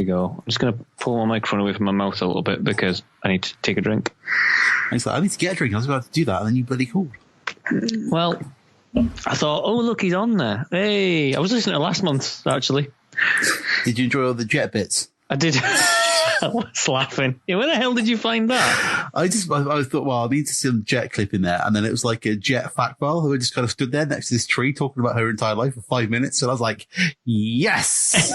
we go. I'm just going to pull my microphone away from my mouth a little bit because I need to take a drink. I need to get a drink. I was about to do that, and then you bloody called. Well, I thought, oh, look, he's on there. Hey, I was listening to last month's, actually. Did you enjoy all the jet bits? I did. I was laughing. Yeah, where the hell did you find that? I thought, well, I need to see some jet clip in there. And then it was like a jet fact file who just kind of stood there next to this tree talking about her entire life for 5 minutes. And I was like, yes!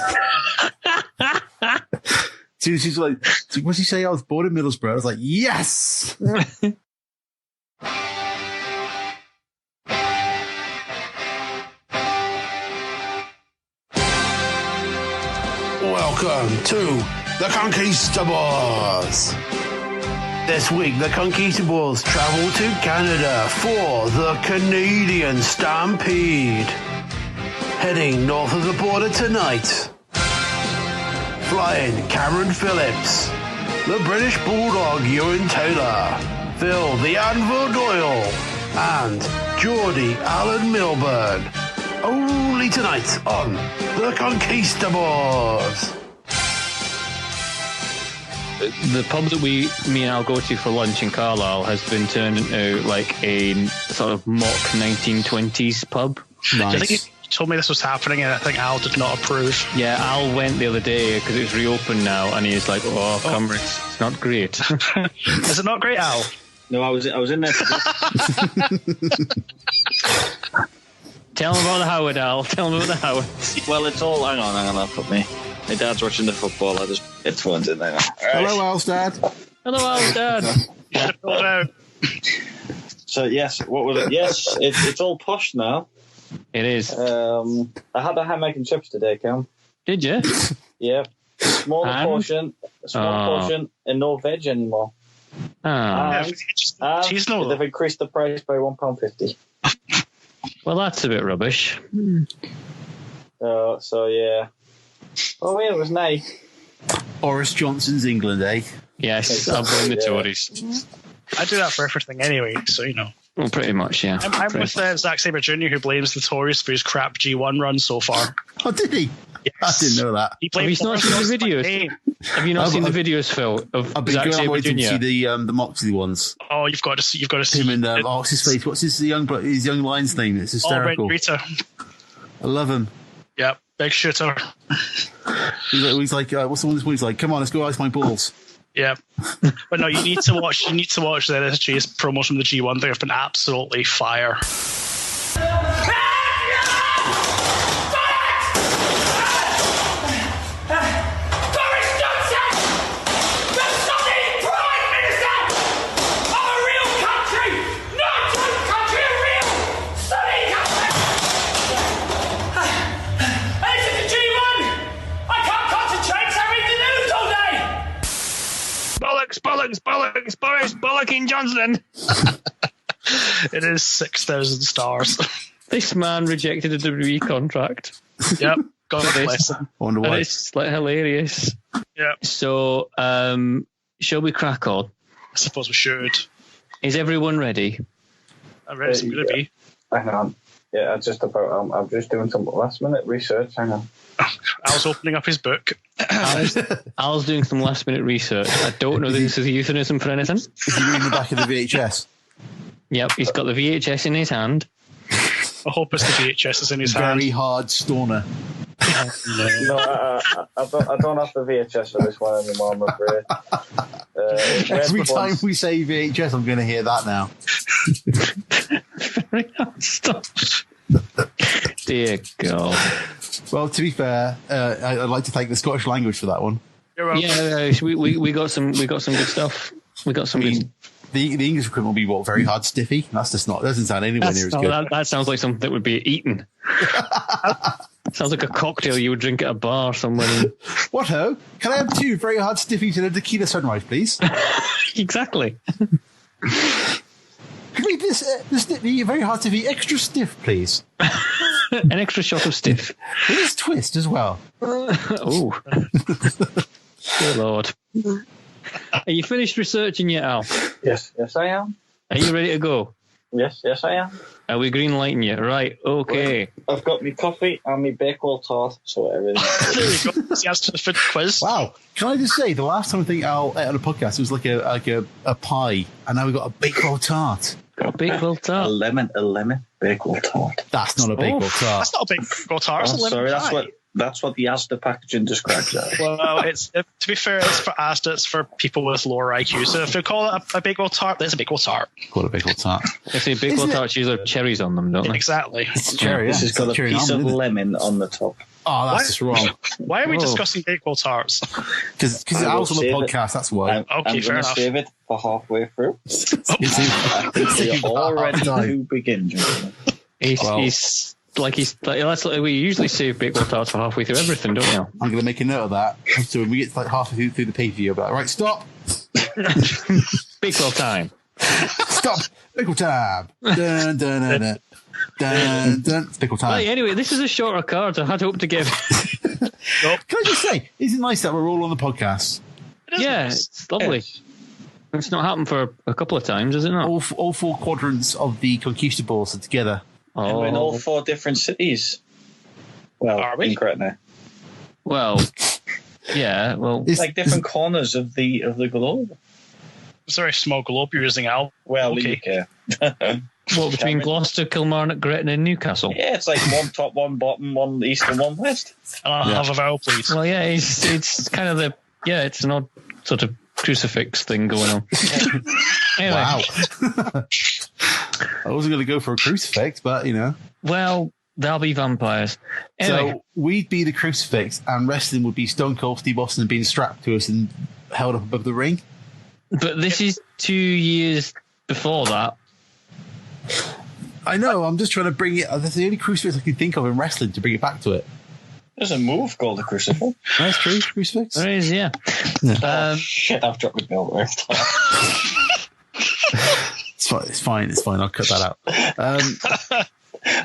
She's like, what did she say? I was born in Middlesbrough. I was like, yes! Welcome to the Conquistabores. This week, the Conquistabores travel to Canada for the Canadian Stampede. Heading north of the border tonight, flying Cameron Phillips, the British Bulldog Ewan Taylor, Phil the Anvil Doyle, and Geordie Allen Milburn. Only tonight on the Conquistabores. The pub that me and Al go to for lunch in Carlisle has been turned into like a sort of mock 1920s pub. Nice. I think you told me this was happening, and I think Al did not approve. Yeah, Al went the other day because it's reopened now, and he's like, "Oh, Cumber, it's not great." Is it not great, Al? No, I was in there. Tell him about the Howard, Al. Tell him about the Howard. Well, it's all. Hang on, I'll put me. My dad's watching the football. It's phone's in there. All right. Hello, Al's dad. Hello, Al's dad. You should have filled out. So yes, what was it? Yes, it's all posh now. It is. I had a hammock and chips today, Cam. Did you? Yeah, small And? portion, and no veg anymore. Ah, And Seasonal. they've increased the price by £1.50. well, that's a bit rubbish. So yeah. Oh yeah, it was nice. Boris Johnson's England, eh? Yes, I'll blame the Yeah. Tories. I do that for everything anyway, so you know. Well, pretty much, yeah. I'm with Zack Sabre Jr., who blames the Tories for his crap G1 run so far. Oh, did he? Yes. I didn't know that. He Have blames you not seen the videos? Have you not seen the videos, Phil, of I've been Zack going Sabre away to see Jr.? the Moxley ones. Oh, you've got to see. Him and what's his face? What's his young lion's name? It's hysterical. Rita. I love him. Yep, big shooter. He's like what's the one this one? He's like, come on, let's go ice my balls. Yep. But no, you need to watch the NSG's promos from the G1. They have been absolutely fire. Bollocks, Boris Bollocking Johnson. It is 6,000 stars. This man rejected a WWE contract. Yep. God bless him. I wonder And why. it's like hilarious. Yep. So, shall we crack on? I suppose we should. Is everyone ready? I'm ready as I'm going to be. Hang on. Yeah, I'm just doing some last minute research. Hang on. Al's opening up his book. Al's doing some last minute research. I don't know this is euphemism for anything. Is he reading the back of the VHS? Yep, he's got the VHS in his hand. I hope it's the VHS is in his hand. Very hard stoner. No, I don't have the VHS for this one anymore, I'm afraid. Every time we say VHS, I'm going to hear that now. Very hard stuff. Dear God. Well, to be fair, I'd like to thank the Scottish language for that one. You're welcome. Yeah, we got some good stuff. We got some good. The English equivalent will be what? Very hard stiffy. That's just not. Doesn't sound anywhere near as good. That sounds like something that would be eaten. Sounds like a cocktail you would drink at a bar somewhere. What ho? Can I have 2 very hard stiffies and a tequila sunrise, please? Exactly. Can we the very hard stiffy extra stiff, please? An extra shot of stiff. With this twist as well. Oh, dear Lord. Are you finished researching yet, Al? Yes, I am. Are you ready to go? Yes, I am. Are we green lighting you? Right, okay. I've got my coffee and my Bakewell tart, so everything. There you go. That's the answer to the food quiz. Wow. Can I just say, the last time I think Al ate on a podcast, it was like a pie, and now we've got a Bakewell tart. Bakewell A tart. lemon Bakewell tart. That's not a Bakewell tart. That's not a Bakewell tart. It's a lemon Sorry, pie. that's what the Asda packaging describes as. Well, to be fair, it's for Asda. It's for people with lower IQ. So if they call it a Bakewell tart, then it's a Bakewell tart. Call it Bakewell tart. I see Bakewell tarts usually have cherries on them, don't they? Exactly. It's cherry, This has got a cherry piece of almond, isn't it? lemon on the top. Oh, that's What? just wrong. Why are we Whoa. discussing Bakewell tarts? Because I will Al's on the save it. podcast, that's why. Okay, I'm fair going to enough. save it for halfway through. I think Save we're it all for ready half-time. to begin, gentlemen. He's we usually save Bakewell tarts for halfway through everything, don't we? Al? I'm going to make a note of that. So when we get to like halfway through the pay-per-view, I'll be like, right, stop. Bakewell time. Stop. Pickle time. Dun, dun, dun, dun. Dun, dun. It's pickle time. Right, anyway, this is a shorter card. I had hoped to give. Can I just say, isn't it nice that we're all on the podcast? Yeah, it's lovely. It's not happened for a couple of times, is it not? All four quadrants of the Conquistabores are together. And we're in all 4 different cities. Well, Are we? in Gretna. Well, yeah, well, It's- Like different corners of the globe. It's a very small globe you're using, Al. Well, Okay. UK. what, between Gloucester, Kilmarnock, Gretna and Newcastle? Yeah, it's like one top, one bottom, one east and one west. And I'll have a vowel, please. Well, yeah, it's kind of it's an odd sort of crucifix thing going on. Anyway, Wow. I wasn't going to go for a crucifix, but, you know. well, they'll be vampires. Anyway, So we'd be the crucifix, and wrestling would be Stone Cold Steve Austin being strapped to us and held up above the ring. but this is 2 years before that. I know, I'm just trying to bring it. That's the only crucifix I can think of in wrestling to bring it back to it. There's a move called the crucifix. That's true, crucifix. There is, yeah. Shit, I've dropped my belt there. It's fine. I'll cut that out.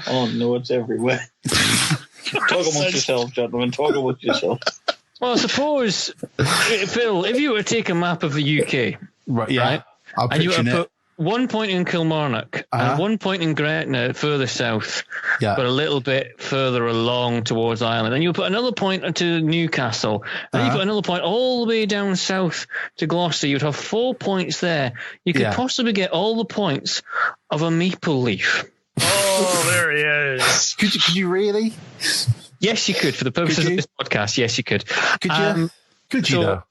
Oh no, it's everywhere. Talk amongst yourselves, gentlemen. Talk amongst yourselves. Well, suppose, Phil, if you were to take a map of the UK, Right, yeah. Right. I'll and you picture were to it. put 1 point in Kilmarnock and 1 point in Gretna further south, Yeah. but a little bit further along towards Ireland. And you put another point to Newcastle. And you put another point all the way down south to Gloucester. You'd have 4 points there. You could Yeah. possibly get all the points of a maple leaf. Oh, there he is. Could you really? Yes, you could. For the purposes Could of you? this podcast, yes, you could. Could you? Could you, so- though?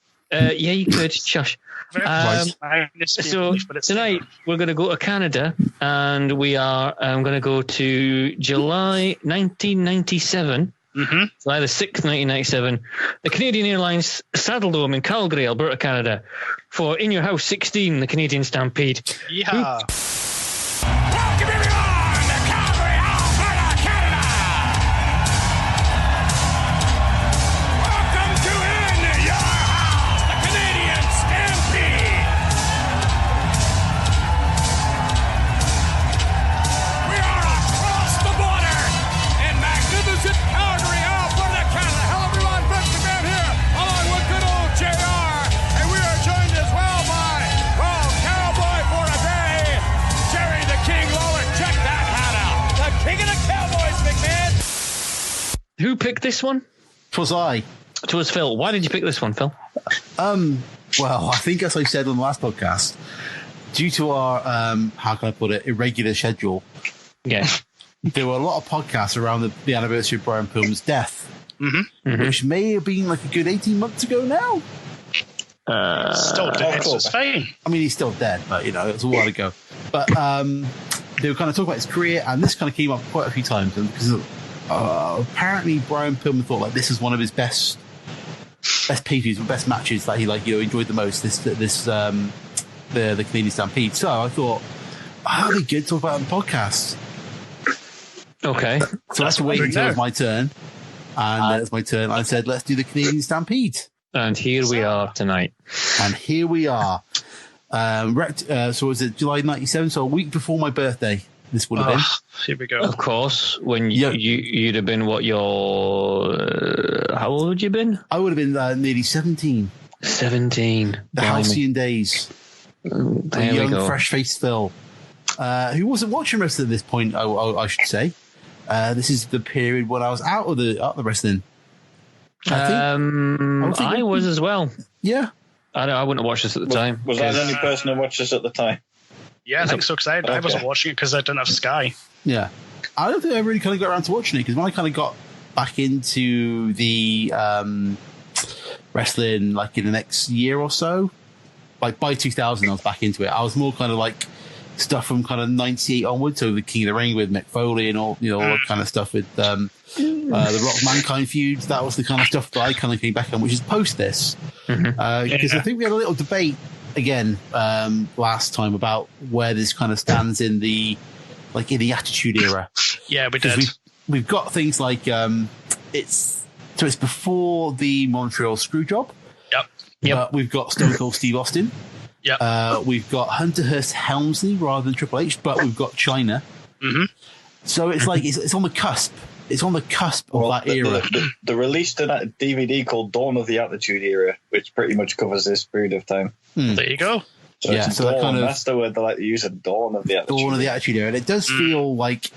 Yeah, you could. Shush. Very Right. nice. So tonight we're going to go to Canada, and we are going to go to July 1997. Mm-hmm. July the 6th, 1997. The Canadian Airlines Saddledome in Calgary, Alberta, Canada, for In Your House 16, the Canadian Stampede. Yeah. Welcome everyone to Calgary, Alberta, Canada. Welcome to In Your House, the Canadian Stampede. We are across the border in magnificent Calgary, Alberta, Canada. Hello everyone, Vince McMahon here, along with good old JR, and we are joined as well by, well, Cowboy for a day, Jerry the King Lawler. Check that hat out. The King of the Cowboys, McMahon. Who picked this one? Twas I. It was Phil. Why did you pick this one, Phil? Well, I think as I said on the last podcast, due to our, how can I put it, irregular schedule, Yeah. there were a lot of podcasts around the anniversary of Brian Pillman's death, Mm-hmm. which may have been like a good 18 months ago now. Still dead, so it's fine. I mean, he's still dead, but, you know, it was a while ago. But they were kind of talking about his career, and this kind of came up quite a few times. And because apparently Brian Pillman thought like this is one of his best pay-per-views, best matches that he enjoyed the most. The Canadian Stampede. So I thought, that'd be good to talk about on the podcast. Okay. So let's wait until it's my turn. And then it's my turn. I said, let's do the Canadian Stampede. And here we are tonight. And here we are. So was it July 97? So a week before my birthday, this would have been. Here we go. Of course, when Yeah. you'd have been how old would you been? I would have been nearly 17. 17. The Blimey. halcyon days. There The we young, go. fresh-faced Phil. who wasn't watching wrestling at this point, I should say. This is the period when I was out of the wrestling. I was as well. Yeah. I wouldn't have watched this at the time. Was I the only person who watched this at the time? Yeah, I think so, because I wasn't watching it because I didn't have Sky. Yeah. I don't think I really kind of got around to watching it, because when I kind of got back into the wrestling, like in the next year or so, like by 2000, I was back into it. I was more kind of like stuff from kind of 98 onwards, so the King of the Ring with Mick Foley and all, all that kind of stuff with the Rock Mankind feuds. That was the kind of stuff that I kind of came back on, which is post this. Because I think we had a little debate again last time about where this kind of stands in the Attitude Era. Yeah, we did. We've got things like it's before the Montreal Screwjob. Yep. We've got Stone Cold Steve Austin. Yep. We've got Hunter Hearst Helmsley rather than Triple H, but we've got China. Mm-hmm. So it's like it's on the cusp. It's on the cusp of that era. They released a DVD called Dawn of the Attitude Era, which pretty much covers this period of time. There you go. So it's that's the word they like to use, a Dawn of the Attitude. Dawn of the Attitude Era. And it does feel like,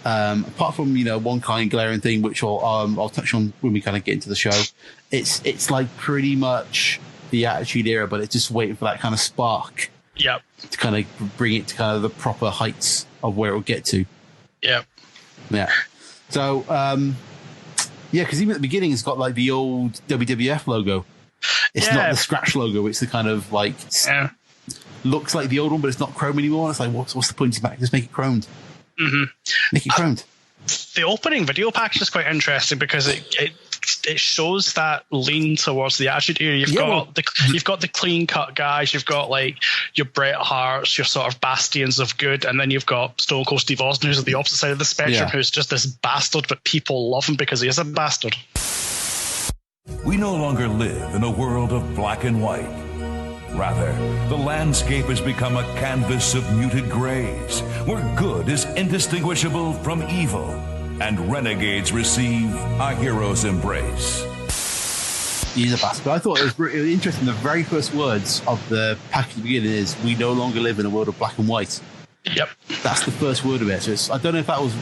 apart from, one kind of glaring thing, which I'll touch on when we kind of get into the show, it's like pretty much the Attitude Era, but it's just waiting for that kind of spark. Yep. To kind of bring it to kind of the proper heights of where it'll get to. Yep. Yeah. So, because even at the beginning, it's got like the old WWF logo. It's not the scratch logo. It's the kind of like looks like the old one, but it's not chrome anymore. It's like, what's the point? Just make it chromed. Mm-hmm. Make it chromed. The opening video package is quite interesting because it shows that lean towards the Attitude Era. You've got the clean cut guys. You've got like your Bret Harts, your sort of bastions of good, and then you've got Stone Cold Steve Austin, who's at the opposite side of the spectrum, who's just this bastard, but people love him because he is a bastard. We no longer live in a world of black and white. Rather, the landscape has become a canvas of muted grays, where good is indistinguishable from evil, and renegades receive a hero's embrace. He's a bastard. I thought it was really interesting. The very first words of the package at the beginning is, "We no longer live in a world of black and white." Yep. That's the first word of it. So I don't know if that was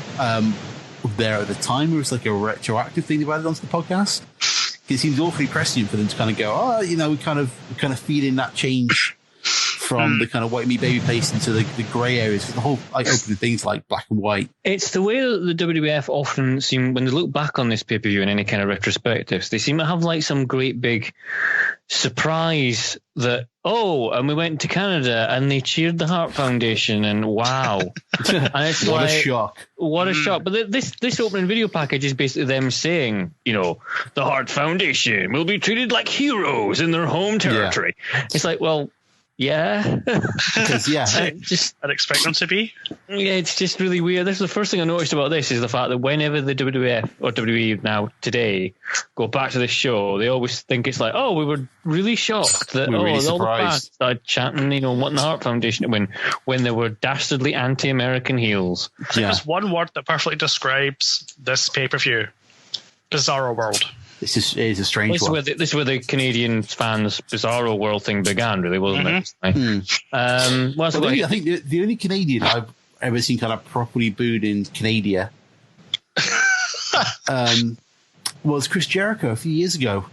there at the time, or it was like a retroactive thing they've added onto the podcast. It seems awfully prescient for them to kind of go, we kind of feed in that change from the kind of white meat baby paste into the grey areas. The whole opening things like black and white. It's the way that the WWF often seem, when they look back on this pay-per-view in any kind of retrospectives, they seem to have like some great big surprise that, and we went to Canada and they cheered the Hart Foundation and wow. And it's what a shock. What a shock. But this opening video package is basically them saying, the Hart Foundation will be treated like heroes in their home territory. Yeah. It's like, well, yeah. I'd expect them to be. Yeah, it's just really weird. This is the first thing I noticed about this is the fact that whenever the WWF or WWE now today go back to this show, they always think it's like, we were really shocked that really all the fans started chanting, wanting the Hart Foundation to win when they were dastardly anti-American heels. I think there's one word that perfectly describes this pay-per-view: Bizarro World. This is a strange one. This is where the Canadian fans' Bizarro World thing began, really, wasn't it? I think the only Canadian I've ever seen kind of properly booed in Canada was Chris Jericho a few years ago.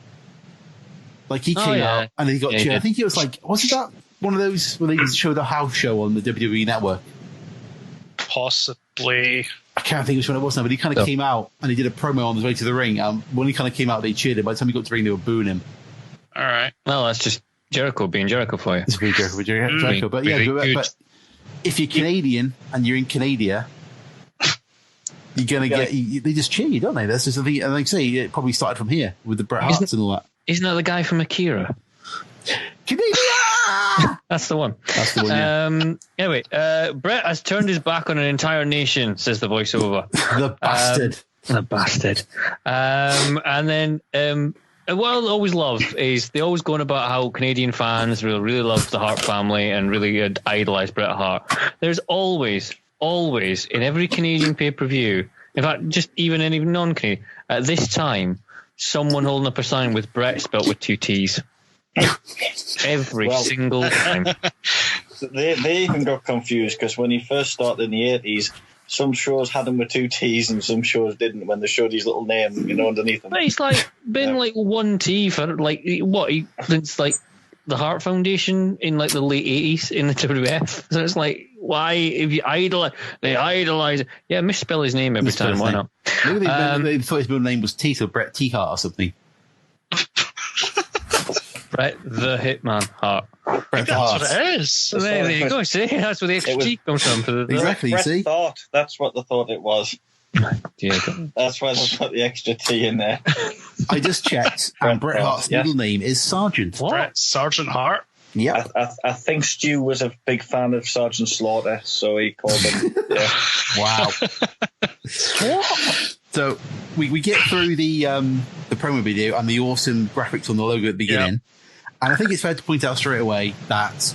Like he came out and he got cheered. I think it was like, wasn't that one of those when they showed the house show on the WWE Network? Possibly. I can't think which one it was now, but he kind of came out and he did a promo on his way to the ring. When he kind of came out, they cheered him. By the time he got to the ring, they were booing him. All right. Well, that's just Jericho being Jericho for you. It's being Jericho. But but if you're Canadian and you're in Canada, you're going to get... They just cheer you, don't they? That's just the thing. And like I say, it probably started from here with the Bret Harts and all that. Isn't that the guy from Akira? Canada! That's the one. That's the one, yeah. Anyway, Bret has turned his back on an entire nation, says the voiceover. The bastard. The bastard. And then what I always love is they always going about how Canadian fans really love the Hart family and really idolize Bret Hart. There's always in every Canadian pay-per-view, in fact, just even any non-Canadian, at this time, someone holding up a sign with Bret spelt with 2 T's. Every single time. They even got confused because when he first started in the 80s, some shows had him with 2 T's and some shows didn't when they showed his little name, underneath him. But he's like been like 1 T for like what? Since like the Hart Foundation in like the late 80s in the WWF. So it's like, why if you idolize it? Yeah, misspell his name every time. Why not? Maybe they thought his middle name was T, so Bret T Hart or something. Bret the Hitman Hart. That's what it is. So there you go. See, that's where the extra T comes from. Exactly. You see, thought that's what they thought it was. That's why they put the extra T in there. I just checked, and Bret Hart's middle name is Sergeant. Bret Sergeant Hart. Yeah, I think Stu was a big fan of Sergeant Slaughter, so he called him. Yeah. Wow. So we get through the promo video and the awesome graphics on the logo at the beginning, and I think it's fair to point out straight away that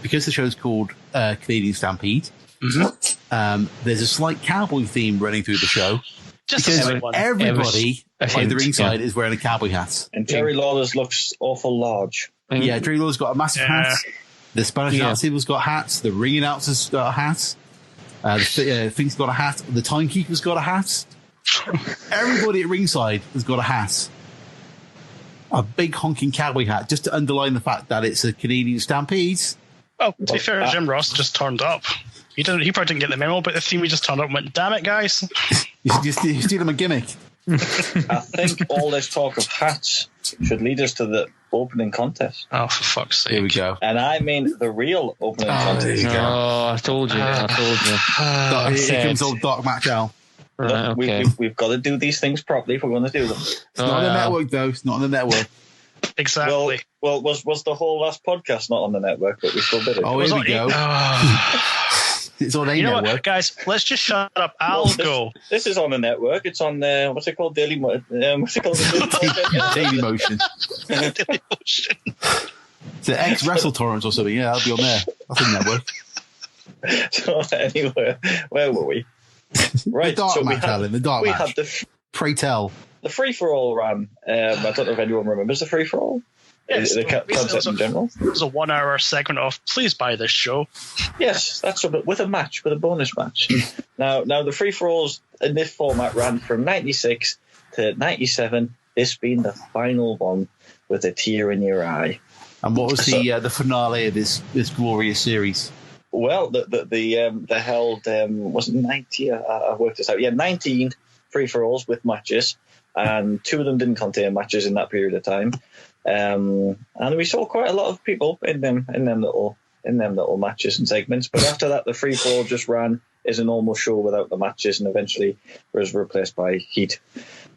because the show's called Canadian Stampede, there's a slight cowboy theme running through the show. Just because everybody at the ringside is wearing a cowboy hat. And Jerry Lawler's looks awful large. Yeah, Jerry Lawler's got a massive hat. The Spanish announce people's got hats. The ring announcer's got a hat. The thing's got a hat. The timekeeper's got a hat. Everybody at ringside has got a hat. A big honking cowboy hat, just to underline the fact that it's a Canadian Stampede. Oh, to be fair, Jim Ross just turned up. He probably didn't get the memo, but the theme he just turned up and went, "Damn it, guys!" You steal him a gimmick. I think all this talk of hats should lead us to the opening contest. Oh, for fuck's sake! Here we go. And I mean the real opening contest. There you go. Oh, I told you. Here comes old Dark Match Al. Right, okay. We've got to do these things properly if we're going to do them. It's not on the network, though. It's not on the network. Exactly. Well, was the whole last podcast not on the network, but we still did it? Oh, here we go. It's on a network. What, guys? Let's just shut up. I'll go. This is on the network. It's on what's it called? Daily Motion. Daily Motion. Daily Motion. It's an ex-Wrestle Torrents or something. Yeah, that'll be on there. That's a network. So anyway, where were we? Right. The Dark Match, Alan. The Dark Match. Had the Pray tell. The free-for-all ran. I don't know if anyone remembers the free-for-all. Yes, the concept in general. It was a 1-hour segment of "Please buy this show." Yes, that's with a match, with a bonus match. now the free-for-alls in this format ran from 96 to 97. This being the final one with a tear in your eye. And what was the finale of this glorious series? Well, they held wasn't 90. I worked this out. Yeah, 19 free-for-alls with matches, and 2 of them didn't contain matches in that period of time. And we saw quite a lot of people in them little matches and segments. But after that, the free for all just ran as a normal show without the matches, and eventually was replaced by Heat.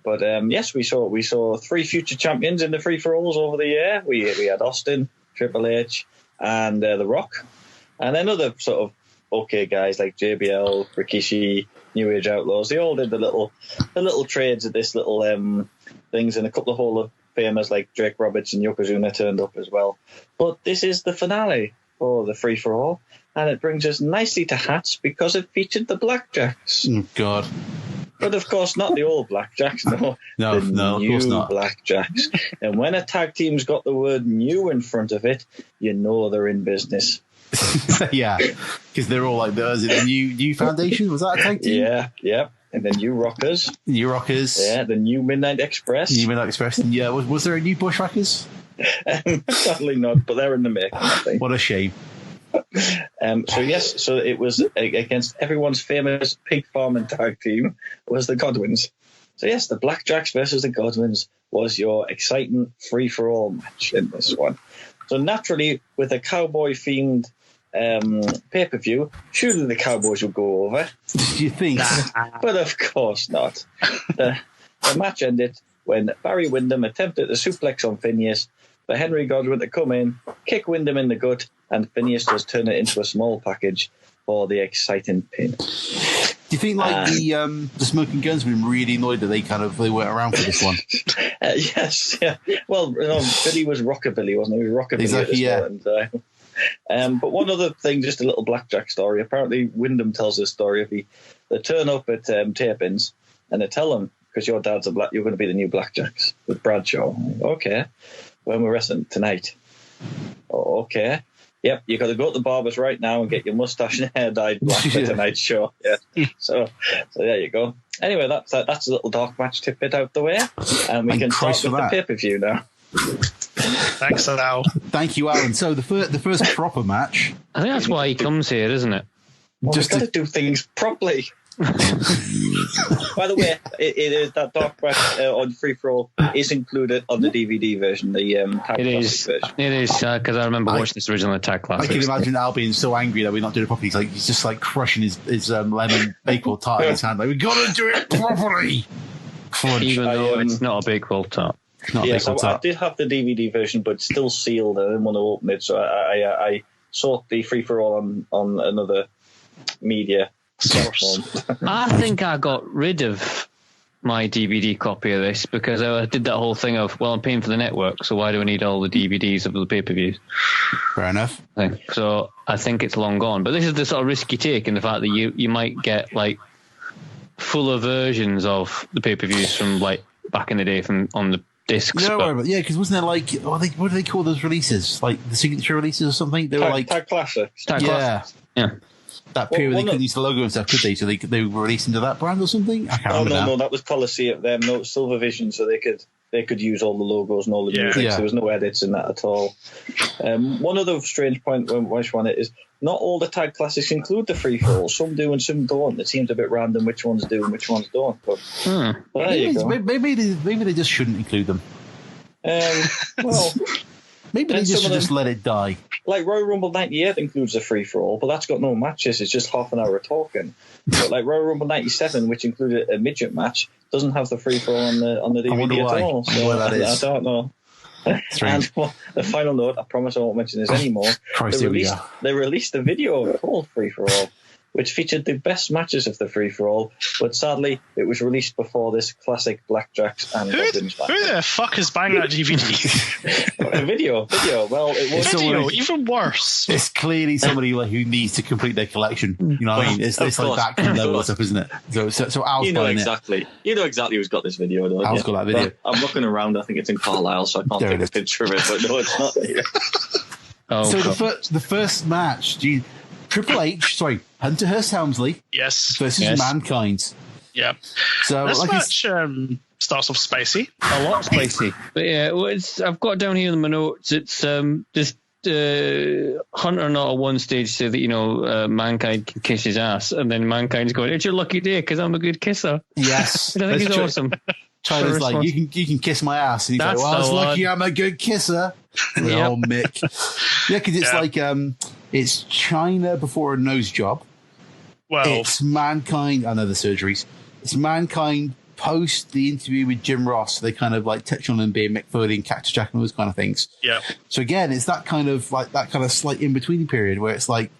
But yes, we saw 3 future champions in the free for alls over the year. We had Austin, Triple H, and The Rock, and then other sort of okay guys like JBL, Rikishi, New Age Outlaws. They all did the little trades at this little things, and a couple of Hall of Famous like Drake Roberts and Yokozuna turned up as well. But this is the finale for the free-for-all, and it brings us nicely to hats because it featured the Blackjacks. Oh, God. But of course, not the old Blackjacks, no. No, of course not. Blackjacks. And when a tag team's got the word new in front of it, you know they're in business. Yeah, because they're all like, is it the New Foundation? Was that a tag team? Yeah. And the New Rockers. Yeah, the New Midnight Express. And yeah, was there a New Bushwhackers? Sadly not, but they're in the making, I think. What a shame. So it was against everyone's famous pig farming tag team was the Godwins. So yes, the Blackjacks versus the Godwins was your exciting free-for-all match in this one. So naturally, with a cowboy-themed pay-per-view, surely the Cowboys will go over. Do you think? But of course not. The match ended when Barry Windham attempted a suplex on Phineas for Henry Godwin to come in, kick Windham in the gut, and Phineas does turn it into a small package for the exciting pin. Do you think the Smoking Guns have been really annoyed that they weren't around for this one? Yes, yeah. Well, Billy was Rockabilly, wasn't he? He was Rockabilly exactly, at this point. But one other thing, just a little Blackjack story. Apparently, Wyndham tells this story of they turn up at tapings and they tell him, because your dad's you're going to be the new Blackjacks with Bradshaw. Okay, when we're wrestling tonight. Oh, okay. Yep, you got to go to the barber's right now and get your mustache and hair dyed black for tonight's show. Yeah, so there you go. Anyway, that's a little dark match tidbit out the way, and we can start with the pay-per-view now. Thanks, Al. Thank you, Alan. So the first proper match. I think that's why he comes here, isn't it? Well, we've got to do things properly. By the way, it is that dark match on Free For All is included on the DVD version, the Tag Classics version. It is because I remember watching this original Tag Classics. I can imagine Al being so angry that we're not doing it properly. He's just like crushing his lemon bakewell tart in his hand. Like, we got to do it properly. Even though it's not a bakewell tart. Yes, I did have the DVD version, but still sealed. I didn't want to open it, so I sought the Free For All on another media. I think I got rid of my DVD copy of this because I did that whole thing of, well, I'm paying for the network, so why do I need all the DVDs of the pay-per-views? Fair enough. So I think it's long gone. But this is the sort of risky take in the fact that you might get like fuller versions of the pay-per-views from like back in the day from on the discs. Yeah, because wasn't there like what do they call those releases? Like the signature releases or something? They were like Tag Classics. Yeah. That period they couldn't use the logo and stuff, could they? So they were released into that brand or something? I can't remember. No, that was Coliseum. No, Silver Vision, so they could use all the logos and all the music. So there was no edits in that at all. One other strange point which one it is, not all the Tag Classics include the free for all. Some do and some don't. It seems a bit random which ones do and which ones don't. But there you go. Maybe they just shouldn't include them. Well, maybe they just let it die. Like Royal Rumble 98 includes a free-for-all, but that's got no matches. It's just half an hour of talking. But like Royal Rumble 97, which included a midget match, doesn't have the free-for-all on the DVD at all. So I don't know. And the final note, I promise I won't mention this anymore. They released a video called Free-for-all, which featured the best matches of the free-for-all, but sadly, it was released before this classic Blackjacks and Goblins match. Who the fuck is buying that DVD? A video. Well, it was video, even worse. It's clearly somebody who needs to complete their collection. You know what I mean? It's like that kind of level stuff, isn't it? So Al's buying exactly. You know exactly who's got this video, don't you? Al's got that video. But I'm looking around. I think it's in Carlisle, so I can't take a picture of it. But no, it's not here. The first match, Triple H, Hunter Hearst Helmsley, versus Mankind. Yeah. So this match starts off spicy, a lot spicy. But yeah, I've got down here in my notes. It's just Hunter not at one stage say that Mankind can kiss his ass, and then Mankind's going, "It's your lucky day because I'm a good kisser." Yes, I think it's awesome. China's like, you can kiss my ass, and he's like, "Well, I was lucky I'm a good kisser." Oh, Mick. Yeah, because it's like it's China before a nose job. Well, it's Mankind. I know the surgeries. It's Mankind post the interview with Jim Ross. They kind of like touch on him being Mick Foley and Cactus Jack and all those kind of things. Yeah. So again, it's that kind of slight in between period where it's like,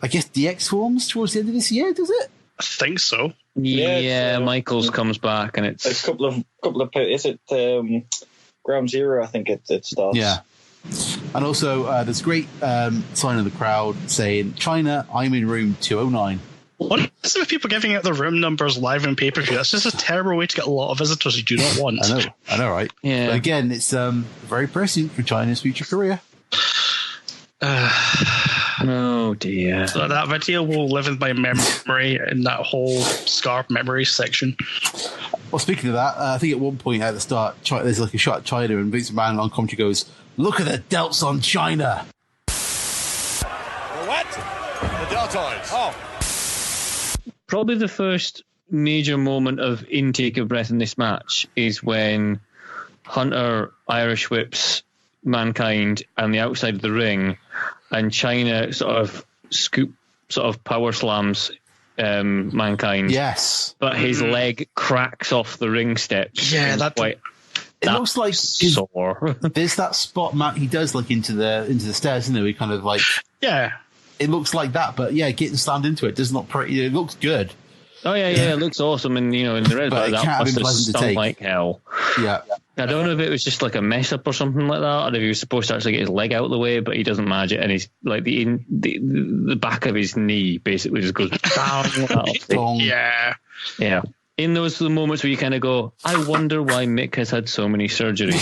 I guess DX forms towards the end of this year. Does it? I think so. Yeah, Michaels comes back and it's a couple of. Is it Ground Zero? I think it starts. Yeah. And also, there's a great sign of the crowd saying, "China, I'm in room 209." What is it with people giving out the room numbers live in pay-per-view? That's just a terrible way to get a lot of visitors you do not want. I know, right? Yeah. But again, it's very prescient for China's future career. Oh dear. So that video will live in my memory in that whole Scarp memories section. Well, speaking of that, I think at one point at the start, there's like a shot at China, and Vince McMahon on commentary goes, "Look at the delts on China." What? The deltoids. Oh. Probably the first major moment of intake of breath in this match is when Hunter Irish whips Mankind on the outside of the ring, and China sort of power slams Mankind. Yes, but his leg cracks off the ring steps. Yeah, it looks like sore. There's that spot Matt he does like into the stairs, isn't there? He kind of like It looks like that, but getting slammed into it does not pretty. It looks good. Oh yeah, it looks awesome, and in the red, but that must have stung like hell. Yeah, I don't know if it was just like a mess up or something like that, or if he was supposed to actually get his leg out of the way, but he doesn't manage it, and he's like the back of his knee basically just goes down. Yeah. in those moments where you kind of go, I wonder why Mick has had so many surgeries.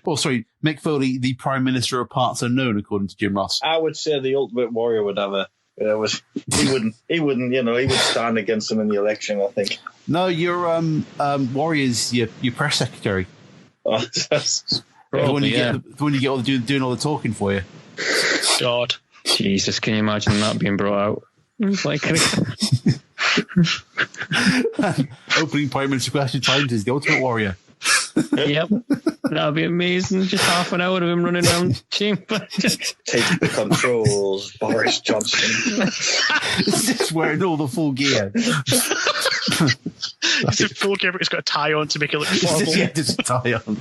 Oh, sorry, Mick Foley, the Prime Minister of Parts Unknown, according to Jim Ross. I would say the Ultimate Warrior would have he wouldn't, he would stand against him in the election, I think. No, your Warrior's your press secretary. Oh, Probably, when you get all doing all the talking for you. God. Jesus, can you imagine that being brought out? It's like Opening Prime Minister question times is the Ultimate Warrior. Yep, that'd be amazing. Just half an hour of him running around the chamber. Take the controls, Boris Johnson. He's just wearing all the full gear. It's a full gear, but he's got a tie on to make it look formal. Yeah, just a tie on.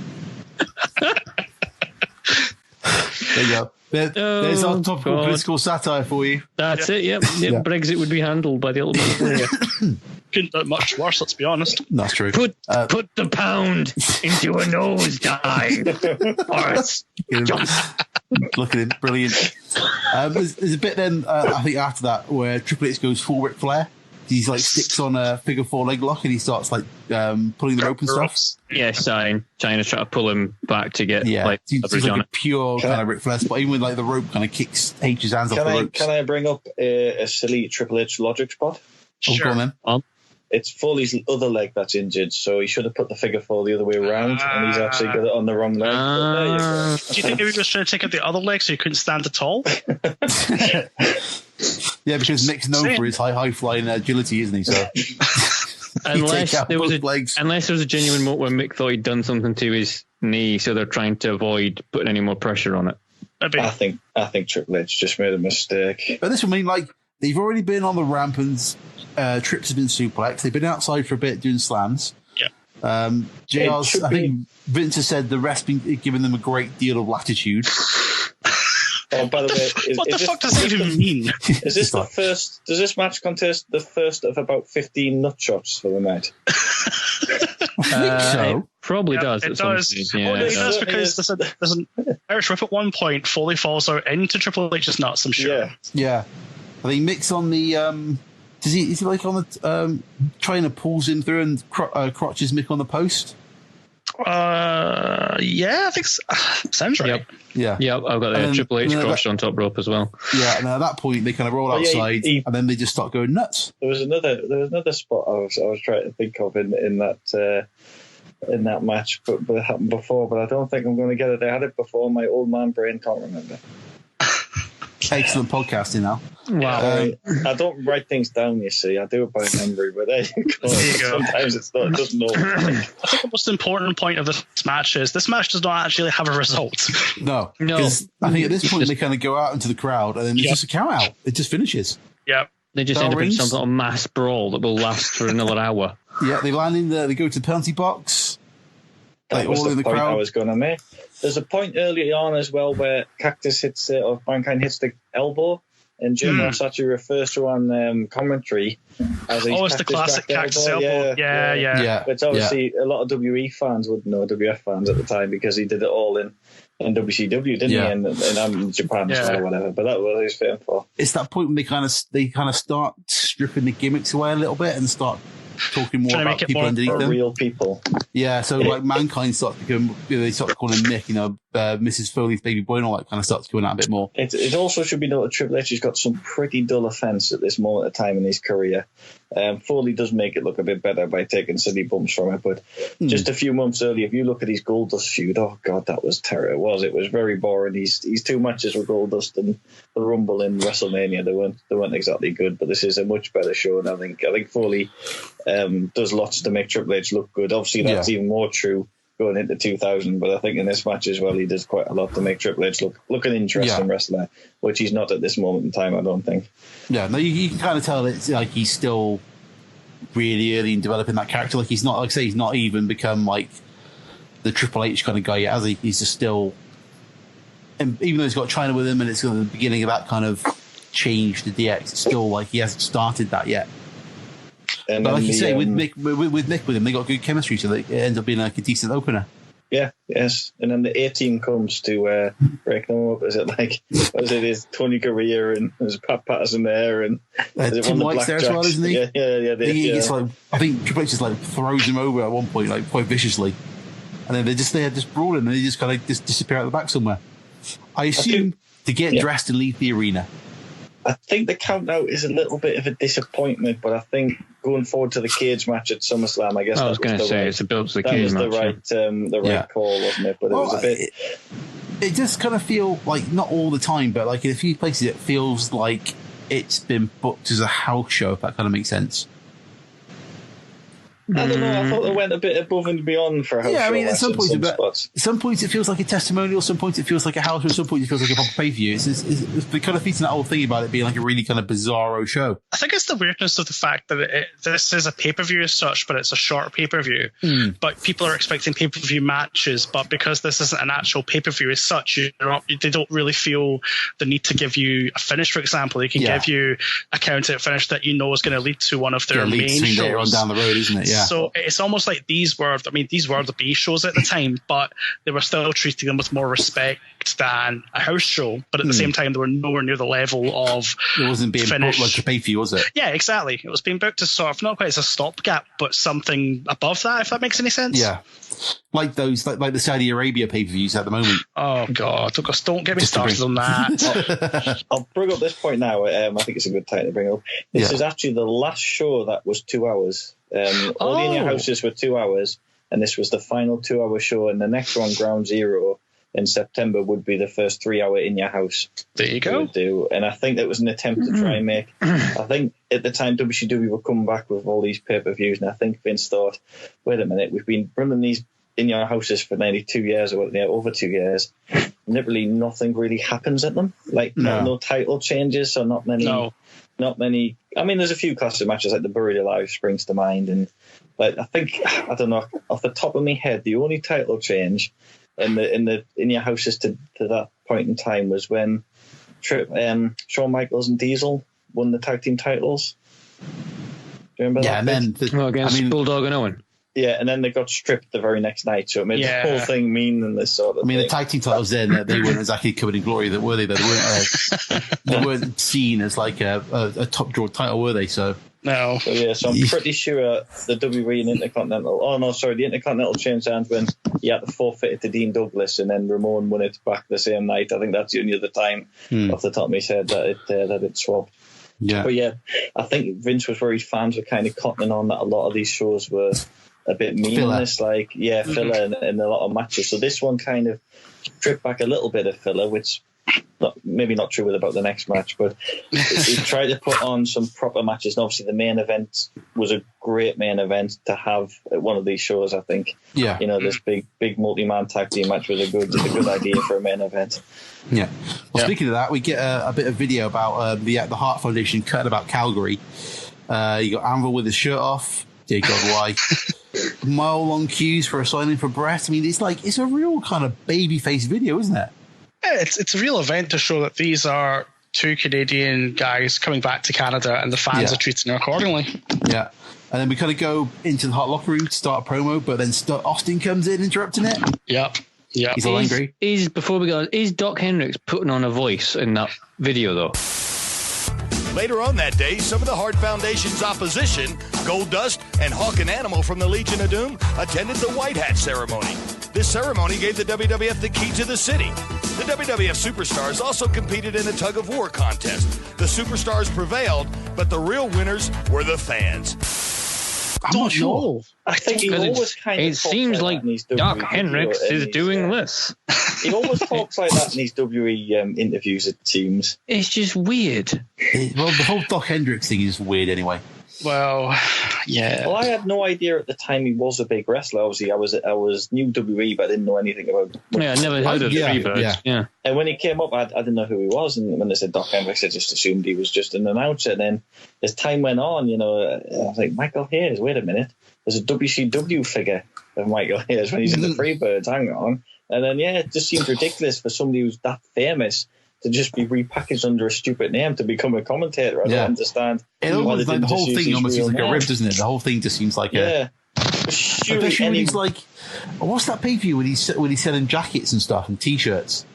There you go. There's our topical political satire for you. That's it, yep. Brexit would be handled by the Ultimate Warrior. Couldn't do much worse, let's be honest. That's true. Put the pound into a nosedive. Boris Johnson. Look at him, brilliant. There's a bit then, I think after that, where Triple H goes full Ric Flair. He's like sticks on a figure four leg lock and he starts like pulling the rope and stuff. Yes, China's trying to pull him back to get he's leverage like on a pure kind of Ric Flair spot. Even with like the rope kind of kicks H's hands off the ropes. Can I bring up a silly Triple H logic spot? Sure. Go on, then. It's Foley's other leg that's injured, so he should have put the figure four the other way around, and he's actually got it on the wrong leg. There you go. Do you think he was just trying to take out the other leg so he couldn't stand at all? Yeah, because Mick's known for his high flying agility, isn't he? So unless there was a genuine moment where Mick thought he'd done something to his knee, so they're trying to avoid putting any more pressure on it. I think Triple H just made a mistake. But this would mean like they've already been on the ramp and Trips have been suplexed. They've been outside for a bit doing slams. Yeah. JR's, I think Vince has said the rest been giving them a great deal of latitude. Oh, by the way, what the fuck does that even mean? Is this the first? Does this match contest the first of about 15 nut shots for the night? So. It probably does. It does. Yeah, it does because there's an Irish whip at one point. Foley falls out into Triple H's nuts, I'm sure. Yeah. I think Mick's on the. Is he like on the trainer pulls him through and crotches Mick on the post? Yeah, I think sounds right. Yep. Yeah, I've got the Triple H crushed on top rope as well. Yeah, and at that point they kind of roll outside, and then they just start going nuts. There was another spot I was trying to think of in that match, but it happened before. But I don't think I'm going to get it. I had it before. My old man brain can't remember. Excellent podcasting now. Wow. I don't write things down, you see. I do it by memory, but there you go. Sometimes it doesn't know. I think the most important point of this match is this match does not actually have a result. No. Because I think at this point they kind of go out into the crowd and then it's just a count out. It just finishes. Yeah. They just end up in some sort of mass brawl that will last for another hour. Yeah, they land in they go to the penalty box. That was the point I was going to make. There's a point early on as well where Cactus hits or Mankind hits the elbow, and Jim Ross actually refers to on commentary as it's the classic Cactus elbow. Yeah. But obviously a lot of WE fans wouldn't know, WF fans at the time, because he did it all in WCW, didn't he? And Japan as well, or whatever. But that was what he was famous for. It's that point when they kind of start stripping the gimmicks away a little bit and start talking more about people underneath them. Real people. Yeah, so like Mankind starts to go, they start calling him Mick, Mrs. Foley's baby boy and all that kind of starts going out a bit more. It also should be noted that Triple H has got some pretty dull offence at this moment of time in his career. Foley does make it look a bit better by taking silly bumps from it, but just a few months earlier, if you look at his Goldust feud, oh god, that was terrible. It was very boring. His two matches with Goldust and the Rumble in WrestleMania, they weren't exactly good, but this is a much better show, and I think Foley does lots to make Triple H look good. Obviously, that's even more true going into 2000, but I think in this match as well, he does quite a lot to make Triple H look an interesting wrestler, which he's not at this moment in time, I don't think. Yeah, no, you can kind of tell it's like he's still really early in developing that character. Like he's not, like I say, he's not even become like the Triple H kind of guy yet, has he? He's just still, and even though he's got China with him, and it's the beginning of that kind of change to DX, it's still like he hasn't started that yet. And but like you say, with Nick with him, they got good chemistry, so it ends up being like a decent opener. Yeah, yes. And then the A-team comes to break them up. Is it is Tony Gurria and there's Pat Patterson there and Tim White's there as well, isn't he? Yeah. He gets I think Triple H just throws him over at one point, quite viciously. And then they're just there, just brawling, and they just kind of just disappear out the back somewhere. I assume to get dressed and leave the arena. I think the count out is a little bit of a disappointment, but I think going forward to the cage match at SummerSlam, I guess I was going to say it's a build to the cage match. The right call, wasn't it? But it was a bit. It just kind of feel like not all the time, but like in a few places, it feels like it's been booked as a house show. If that kind of makes sense. I don't know. I thought they went a bit above and beyond for a house show. Yeah, I mean, at some spots. Some points it feels like a testimonial. Some points it feels like a house show. Some points it feels like a proper pay-per-view. It's the kind of feature that whole thing about it being like a really kind of bizarro show. I think it's the weirdness of the fact that this is a pay-per-view as such, but it's a short pay-per-view. But people are expecting pay-per-view matches, but because this isn't an actual pay-per-view as such, they don't really feel the need to give you a finish, for example. They can give you a countout finish that you know is going to lead to one of their main shows. Later on down the road, isn't it? Yeah. So it's almost like these were the B shows at the time, but they were still treating them with more respect than a house show. But at the same time, they were nowhere near the level of it wasn't being booked like a pay-per-view, was it? Yeah, exactly. It was being booked as sort of not quite as a stopgap, but something above that, if that makes any sense. Yeah, like those, like the Saudi Arabia pay-per-views at the moment. Oh God, don't get me started on that. I'll bring up this point now. I think it's a good time to bring up. This is actually the last show that was 2 hours. All the In Your Houses were 2 hours, and this was the final 2 hour show. And the next one, Ground Zero, in September, would be the first 3 hour In Your House. There you go. And I think that was an attempt to try and make. I think at the time WCW were coming back with all these pay-per-views, and I think Vince thought, "Wait a minute, we've been running these In Your Houses for nearly 2 years, or over 2 years. Literally nothing really happens at them. No title changes, so not many. No. Not many. I mean, there's a few classic matches like the Buried Alive springs to mind, and I don't know off the top of my head, the only title change in Your Houses to that point in time was when Shawn Michaels and Diesel won the tag team titles. Do you remember that? Yeah, and then against Bulldog and Owen. Yeah, and then they got stripped the very next night, so it made the whole thing meaningless sort of thing. The tag team titles then, they weren't exactly covered in glory, were they? They weren't seen as like a top draw title, were they? So no. So I'm pretty sure the WWE and Intercontinental. The Intercontinental changed hands when he had to forfeit it to Dean Douglas, and then Ramon won it back the same night. I think that's the only other time off the top of my head that it swapped. Yeah. But yeah, I think Vince was very fans were kind of cottoning on that a lot of these shows were a bit meaningless, filler in a lot of matches. So this one kind of stripped back a little bit of filler, which maybe not true about the next match, but he tried to put on some proper matches. And obviously the main event was a great main event to have at one of these shows, I think. Yeah. This big multi-man tag team match was a good idea for a main event. Yeah. Well, speaking of that, we get a bit of video about the Hart Foundation cut about Calgary. You got Anvil with his shirt off. Dear God, why? Mile-long queues for a signing for Bret. I mean, it's a real kind of babyface video, isn't it? Yeah, it's a real event to show that these are two Canadian guys coming back to Canada, and the fans are treating them accordingly. Yeah. And then we kind of go into the Hart locker room to start a promo, but then Austin comes in interrupting it. Yep. He's all angry. Before we go, is Doc Hendricks putting on a voice in that video, though? Later on that day, some of the Hart Foundation's opposition, Goldust and Hawk and Animal from the Legion of Doom, attended the White Hat ceremony. This ceremony gave the WWF the key to the city. The WWF Superstars also competed in a tug-of-war contest. The Superstars prevailed, but the real winners were the fans. I'm not sure. I think he always kind of it seems like Doc Hendricks is doing this. He always talks like that in these WWE interviews, it seems. It's just weird. Well, the whole Doc Hendricks thing is weird anyway. Well, yeah. Well, I had no idea at the time he was a big wrestler. Obviously, I was new WWE, but I didn't know anything about. Yeah, I never heard of the Freebirds. Yeah. And when he came up, I didn't know who he was. And when they said Doc Hendricks, I just assumed he was just an announcer. And then as time went on, I was like, Michael Hayes, wait a minute. There's a WCW figure of Michael Hayes when he's in the Freebirds. Hang on. And then, it just seemed ridiculous for somebody who's that famous to just be repackaged under a stupid name to become a commentator. I don't understand. It almost the whole thing almost seems like a rib, doesn't it? The whole thing just seems like Especially when he's like, What's that pay-per-view when he's selling jackets and stuff and T-shirts?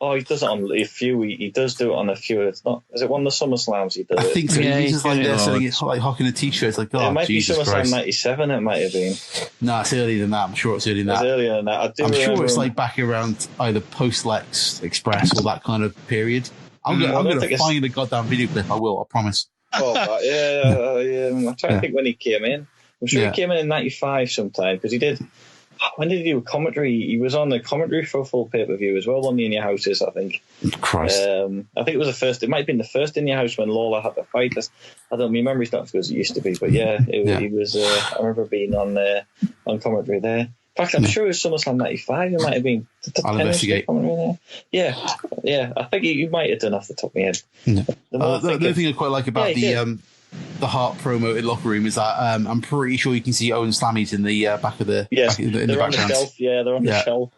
Oh, he does it on a few. He does do it on a few. It's not. Is it one of the SummerSlams he does? I think so. Yeah, he's just like there selling it. it, like hocking a T-shirt. It's like, oh, it might Jesus be SummerSlam Christ. '97. It might have been. No, it's earlier than that. I'm sure it's earlier than It's that. earlier than that. I'm sure it's like back around either post-Lex Express or that kind of period. I'm going to find a goddamn video clip. I will. I promise. Oh, yeah. I'm trying to think when he came in. I'm sure he came in '95 sometime because he did. When did he do commentary? He was on the commentary for a full pay-per-view as well, on the In Your Houses, I think. Christ. I think it was the first. It might have been the first In Your House when Lawler had to fight us. I don't. My memory's not as good as it used to be, but yeah, he was. I remember being on commentary there. In fact, I'm sure it was SummerSlam '95. It might have been. I'll investigate. Yeah. I think you might have done off the top of my head. Yeah. The thing I quite like about the Hart promo in locker room is that I'm pretty sure you can see Owen Slammies in the back of the in the they're on background. the shelf. Yeah, they're on the shelf.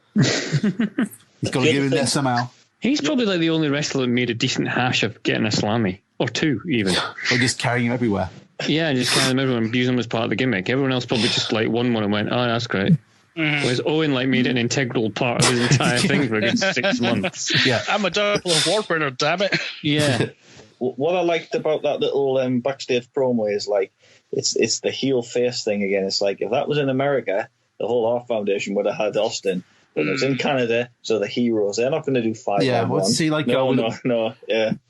He's got to get in there somehow. He's probably like the only wrestler that made a decent hash of getting a slammy. Or two, even. Or just carrying him everywhere. Yeah, just carrying them everywhere and using them as part of the gimmick. Everyone else probably just like won one and went, oh, that's great. Whereas Owen made it an integral part of his entire thing for a good 6 months. Yeah. I'm a double award winner, damn it. Yeah. What I liked about that little backstage promo is like it's the heel face thing again. It's like if that was in America, the whole Hart Foundation would have had Austin, but it was in Canada, so the heroes they're not going to do 5. Yeah, well, see, like no, we're not going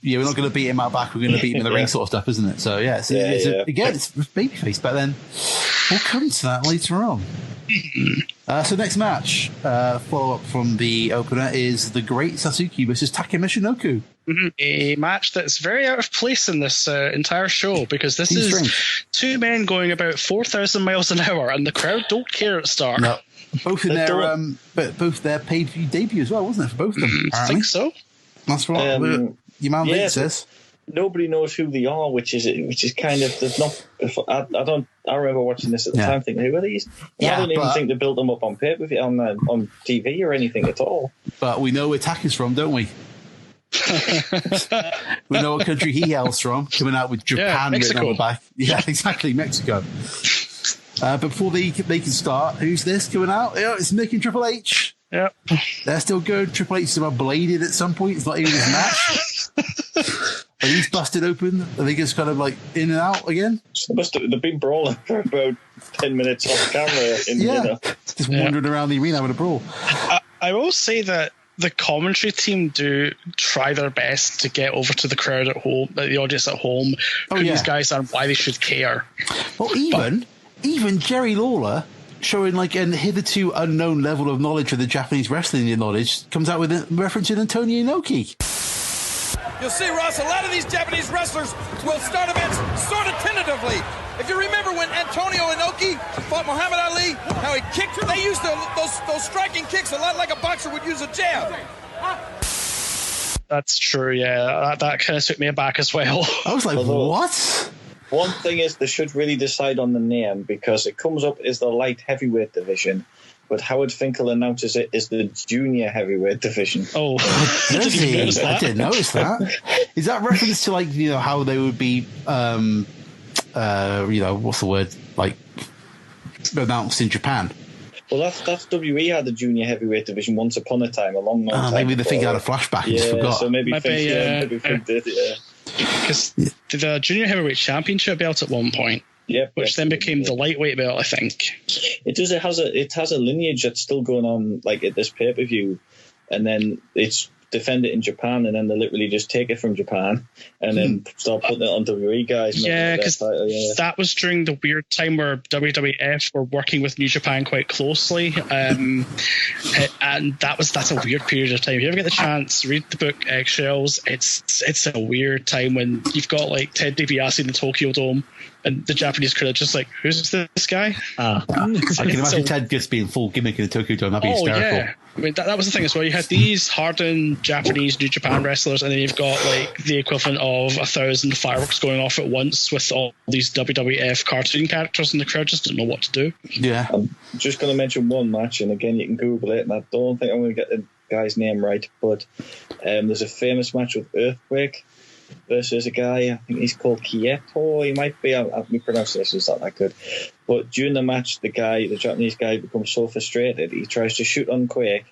to beat him out back. We're going to beat him in the ring, sort of stuff, isn't it? So yeah, again, it's babyface, but then we'll come to that later on. So next match, follow up from the opener, is the Great Sasuke versus Take Michinoku. A match that's very out of place in this entire show because this is two men going about 4,000 miles an hour and the crowd don't care at start. No, both in both their pay-per-view debut as well, wasn't it, for both of them? I think so. That's right. Your man Vince says. Nobody knows who they are, which is kind of there's not. I remember watching this at the time, thinking, who are these? I don't even think they built them up on pay-per-view on TV or anything at all. But we know where Tak is from, don't we? We know what country he hails from, coming out with Japan written on the back. Yeah, exactly, Mexico. But before they can start, who's this coming out? Yeah, it's Mick and Triple H. Yep. They're still good. Triple H is about bladed at some point. It's not even his match. But he's busted open. I think it's kind of like in and out again. They've been brawling for about 10 minutes off camera. Just wandering around the arena having a brawl. I will say that the commentary team do try their best to get over to the crowd at home, the audience at home, who these guys are and why they should care. Well, even Jerry Lawler, showing like an hitherto unknown level of knowledge of the Japanese wrestling knowledge, comes out with a reference to Antonio Inoki. You'll see, Ross, a lot of these Japanese wrestlers will start events sort of tentatively. If you remember when Antonio Inoki fought Muhammad Ali, how he kicked her, they used those striking kicks a lot like a boxer would use a jab. That's true, yeah. That kind of took me aback as well. I was like, what? One thing is they should really decide on the name because it comes up as the light heavyweight division, but Howard Finkel announces it as the junior heavyweight division. Oh, I didn't notice that. Is that reference to like how they would be, what's the word, like announced in Japan? Well, that's WWE had the junior heavyweight division once upon a time, a long time. Maybe they before. think I had a flashback and just forgot. So maybe Fink did, Because the junior heavyweight championship belt at one point. Which then became the lightweight belt, I think. It does. It has a lineage that's still going on, like at this pay-per-view, and then it's defended in Japan, and then they literally just take it from Japan and then start putting it on WWE guys. Yeah, because that was during the weird time where WWF were working with New Japan quite closely, and that's a weird period of time. If you ever get the chance, read the book Eggshells. It's a weird time when you've got like Ted DiBiase in the Tokyo Dome. And the Japanese crowd are just like, who's this guy? I can imagine Ted just being full gimmick in the Tokyo Dome. That'd be hysterical. Yeah. I mean, that was the thing as well. You had these hardened Japanese New Japan wrestlers, and then you've got like the equivalent of 1,000 fireworks going off at once with all these WWF cartoon characters, and the crowd just didn't know what to do. Yeah. I'm just going to mention one match, and again, you can Google it, and I don't think I'm going to get the guy's name right, but there's a famous match with Earthquake. versus a guy, I think he's called Kieto. He might be, my pronunciation is not that good. But during the match, the Japanese guy becomes so frustrated, he tries to shoot on Quake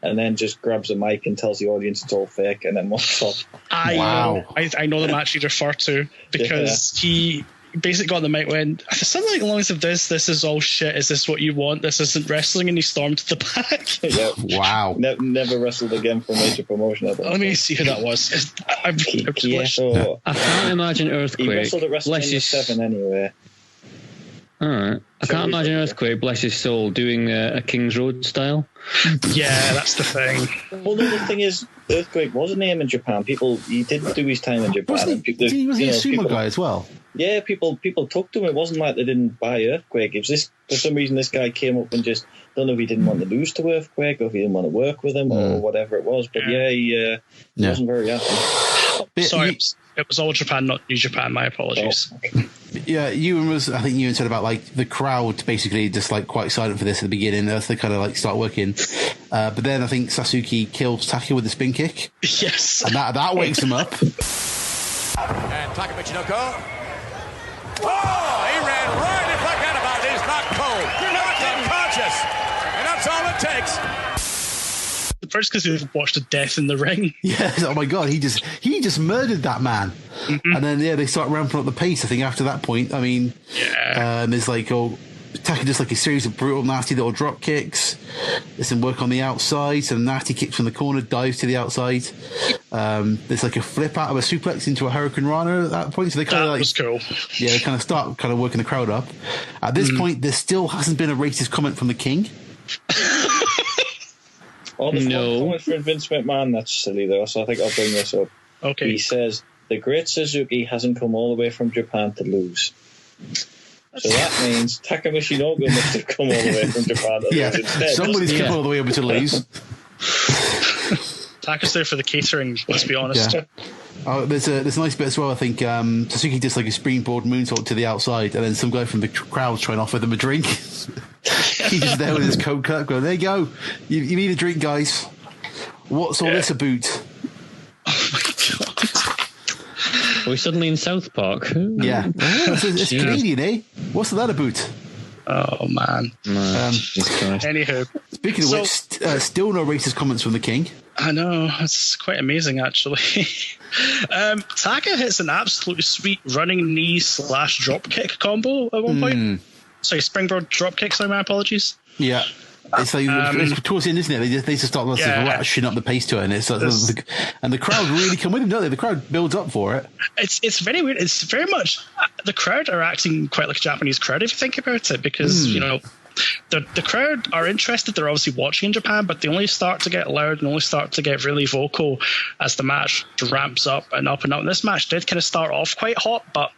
and then just grabs a mic and tells the audience it's all fake and then walks off. I know the match you refer to because he basically got the mic when something like the lines of this is all shit, is this what you want, this isn't wrestling, and he stormed to the back. Wow. Never wrestled again for major promotion. Let me see who that was. I can't imagine Earthquake. He wrestled at WrestleMania 7 anyway. Alright. I can't imagine Earthquake, bless his soul, doing a King's Road style. Yeah, that's the thing. Well, no, the thing is, Earthquake was a name in Japan. He did do his time in Japan. Was he a sumo guy as well? Yeah, people took to him. It wasn't like they didn't buy Earthquake. It was this, for some reason, this guy came up and just, don't know if he didn't want to lose to Earthquake or if he didn't want to work with him or whatever it was. But he wasn't very happy. Sorry, it was all Japan, not New Japan. My apologies. Oh, okay. Yeah, I think you said about like the crowd basically just like quite silent for this at the beginning as they kind of like start working. But then I think Sasuke kills Taka with a spin kick. Yes. And that wakes him up. And Taka Michinoko. Oh, he ran right and forgot about it. He's not cold. You're not unconscious. And that's all it takes. First, because we've watched a death in the ring. Yeah, oh my god, he just murdered that man. Mm-hmm. And then they start ramping up the pace. I think after that point, I mean, there's like Taka just like a series of brutal, nasty little drop kicks. There's some work on the outside, some nasty kicks from the corner, dives to the outside. There's like a flip out of a suplex into a Hurricane Rana at that point. So they kind of was cool. Yeah, they kind of start working the crowd up. At this point, there still hasn't been a racist comment from the King. Oh, there's one comment from Vince McMahon that's silly though, so I think I'll bring this up. Okay. He says, the great Suzuki hasn't come all the way from Japan to lose. So that means Taka Michinoku must have come all the way from Japan to lose instead. Somebody's come all the way over to lose. Taka's there for the catering, let's be honest. Yeah. Oh, there's a nice bit as well, I think. Suzuki does like a springboard moonsault to the outside, and then some guy from the crowd's trying to offer them a drink. He's just there with his coat cut going, there you go. You need a drink, guys. What's all this about? Oh my god. Are we suddenly in South Park? Yeah. It's Canadian, eh? What's that about? Oh, man. Anywho. Speaking of which, still no racist comments from the King. I know. It's quite amazing, actually. Taka hits an absolutely sweet running knee / drop kick combo at one point. Sorry, springboard drop kick. Sorry, my apologies. Yeah. It's like it's towards the end, isn't it? They just start rushing up the pace to it, and and the crowd really come with him, don't they? The crowd builds up for it. It's very weird. It's very much the crowd are acting quite like a Japanese crowd if you think about it, because you know the crowd are interested. They're obviously watching in Japan, but they only start to get loud and only start to get really vocal as the match ramps up and up and up. And this match did kind of start off quite hot, but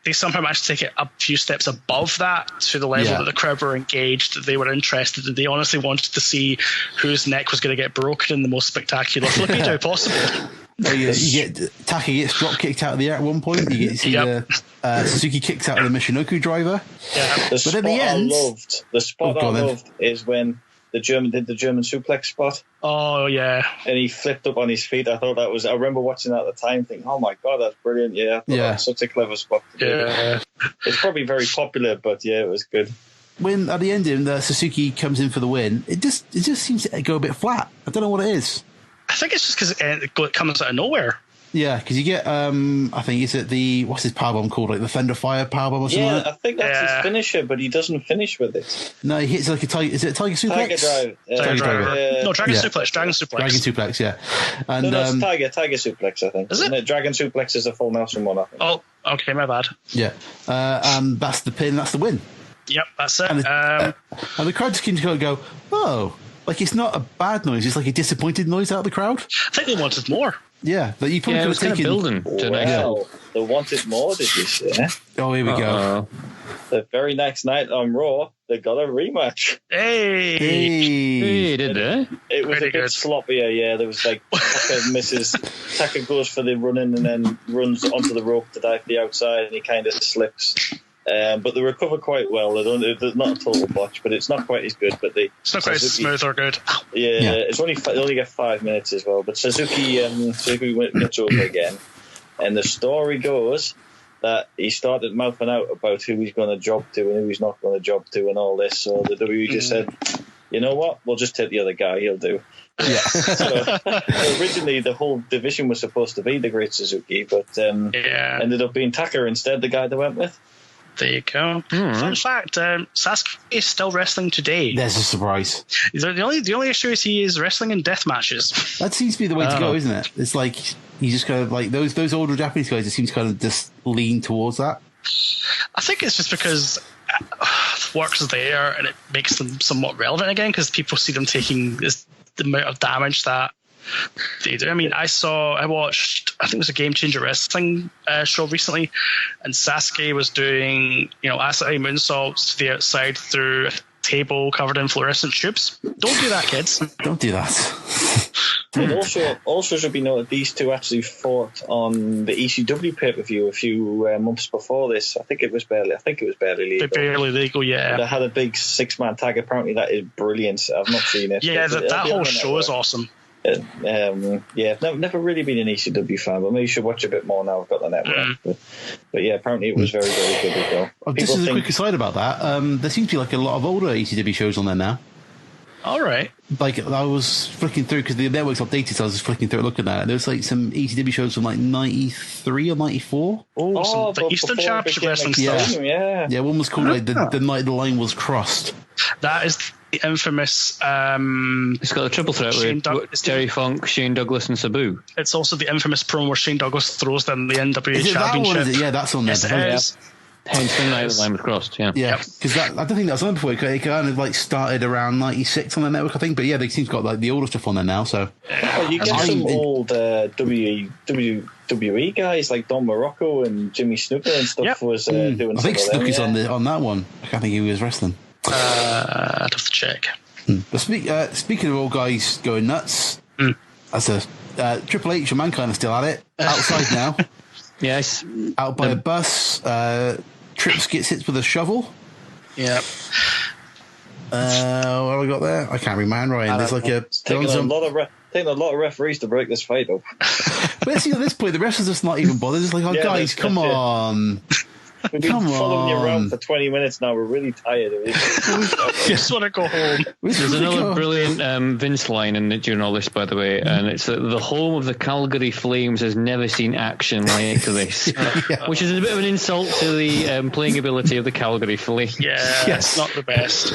they somehow managed to take it a few steps above that to the level that the crowd were engaged. They were interested, and they honestly wanted to see whose neck was going to get broken in the most spectacular flippy-do possible. Oh, yeah, Taka gets drop kicked out of the air at one point. You see Suzuki kicks out of the Michinoku driver. Yeah. The spot I loved is when the German did the German suplex spot. Oh yeah, and he flipped up on his feet. I remember watching that at the time, thinking, "Oh my god, that's brilliant!" Yeah, that's such a clever spot. Yeah, it's probably very popular, but yeah, it was good. When at the ending, Suzuki comes in for the win, it just seems to go a bit flat. I don't know what it is. I think it's just because it comes out of nowhere. Yeah, because you get, I think, is it what's his powerbomb called? Like the Fender Fire powerbomb or something? Yeah, I think that's his finisher, but he doesn't finish with it. No, he hits like a tiger. Is it a tiger suplex? Tiger drive. Tiger drive. No, dragon suplex. Dragon suplex. Dragon suplex, yeah. And, no, it's tiger suplex, I think. Is it? Dragon suplex is a full Nelson one, I think. Oh, okay, my bad. Yeah. That's the pin, that's the win. Yep, that's it. And the crowd just came to go, oh, like it's not a bad noise, it's like a disappointed noise out of the crowd. I think they wanted more. Yeah, that you probably could have taken. Building they wanted more, did you say? Oh, here we go. The very next night on Raw, they got a rematch. Hey, did they? It was a bit sloppier, yeah. There was like Taka misses. Taka goes for the running and then runs onto the rope to dive to the outside, and he kind of slips. But they recover quite well. It's not a total botch, but it's not quite as good. But it's not quite as smooth or good. Yeah, it's they only get 5 minutes as well. But Suzuki gets over again, And the story goes that he started mouthing out about who he's going to job to and who he's not going to job to and all this. So the WWE just said, you know what? We'll just take the other guy. He'll do. Yeah. So originally, the whole division was supposed to be the Great Suzuki, but ended up being Tucker instead, the guy they went with. There you go. Fun fact: Sasuke is still wrestling today. There's a surprise. The only issue is he is wrestling in death matches. That seems to be the way to go, isn't it? It's like you just kind of like those older Japanese guys. It seems to kind of just lean towards that. I think it's just because work's there and it makes them somewhat relevant again because people see them taking the amount of damage that they do. I mean, I watched, I think it was a Game Changer Wrestling show recently, and Sasuke was doing, acid moonsaults to the outside through a table covered in fluorescent tubes. Don't do that, kids. Don't do that. And also should be noted, these two actually fought on the ECW pay-per-view a few months before this. I think it was barely legal. Barely legal, yeah. They had a big 6-man tag. Apparently, that is brilliant. I've not seen it. Yeah, that whole show is awesome. I've never really been an ECW fan, but maybe you should watch a bit more now. I've got the network. But yeah, apparently it was very, very good as well. Just as a quick aside about that, there seems to be like a lot of older ECW shows on there now. All right. Like, I was flicking through because the network's updated, so I was just flicking through looking at it. There was like some ECW shows from like 93 or 94. The Eastern Championship Wrestling stuff. Yeah, one was called like the Night the Line Was Crossed. That is the infamous. It's got a triple threat with Terry Funk, Shane Douglas, and Sabu. It's also the infamous promo where Shane Douglas throws them the NWA Championship. That one, is it? Yeah, that's on there. Yes, Hence the Night the Line Was Crossed, yeah. Yeah, because I don't think that was on before. It kind of like started around 96 on the network, I think. But yeah, they seem to have got like the older stuff on there now, so. Well, you get some old WWE guys like Don Morocco and Jimmy Snuka and stuff was doing I think Snooky's on that one. I can't think he was wrestling. I'd have to check. But speaking of old guys going nuts, that's a Triple H and Mankind are still at it. Outside now. Yes. Out by a bus. Trips gets hit with a shovel. Yeah. What have we got there? I can't read my handwriting. There's like taking a lot of referees to break this fight up. But see, at this point, the refs are just not even bothered. It's like, guys, come on. We've been following you around for 20 minutes now. We're really tired of it. Just want to go home. There's another brilliant Vince line during all this, by the way, and it's the home of the Calgary Flames has never seen action like this, which is a bit of an insult to the playing ability of the Calgary Flames. Yeah, it's not the best.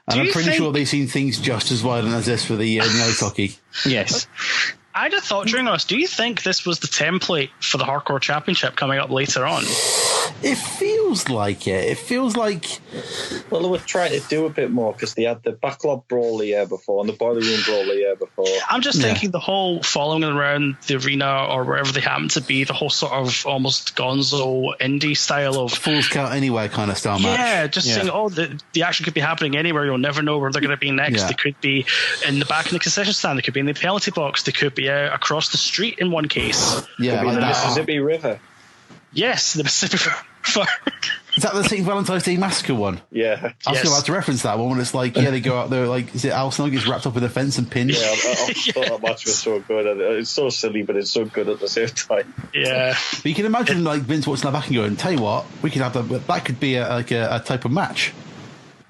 And I'm pretty sure they've seen things just as violent as this for the ice hockey. Yes. I just thought during this, do you think this was the template for the Hardcore Championship coming up later on? It feels like it. It feels like... Well, they were trying to do a bit more because they had the backlog brawl the year before and the boiler room brawl the year before. I'm just thinking the whole following around the arena or wherever they happen to be, the whole sort of almost gonzo indie style of... Falls Count Anywhere kind of style match. Yeah, just saying, the action could be happening anywhere. You'll never know where they're going to be next. Yeah. They could be in the back in the concession stand. They could be in the penalty box. They could be out across the street in one case. Yeah, like the Mississippi River. Yes, the Mississippi River. Is that the St. Valentine's Day Massacre one? Yeah. I was about to reference that one when it's like, they go out there, like, is it Al Snow gets wrapped up in a fence and pinned? Yeah, I thought that match was so good. It's so silly, but it's so good at the same time. Yeah. But you can imagine, like, Vince watching that back and going, tell you what, we could have that could be a type of match.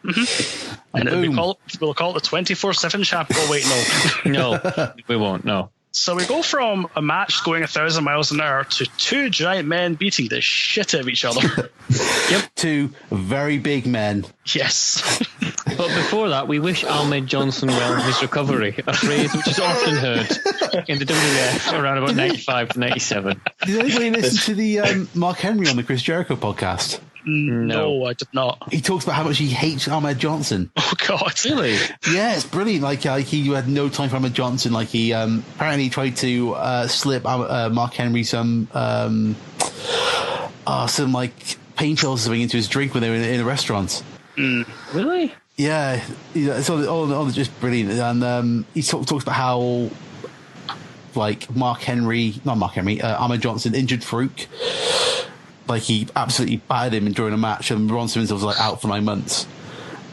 Mm-hmm. And we'll call it the 24/7 champ. Oh, wait, no. No, we won't, no. So we go from a match going 1,000 miles an hour to two giant men beating the shit out of each other. Yep. Two very big men. Yes. But before that, we wish Ahmed Johnson well in his recovery, a phrase which is often heard in the WWF around about 95 to 97. Did anybody listen to the Mark Henry on the Chris Jericho podcast? No, I did not. He talks about how much he hates Ahmed Johnson. Oh, God. Really? Yeah, it's brilliant. Like he had no time for Ahmed Johnson. Like he apparently tried to slip Mark Henry some like painkillers or something into his drink when they were in a restaurant. Really? Yeah, it's all just brilliant. And he talks about how like Ahmed Johnson injured Farouk. Like he absolutely battered him during a match, and Ron Simmons was like out for 9 months.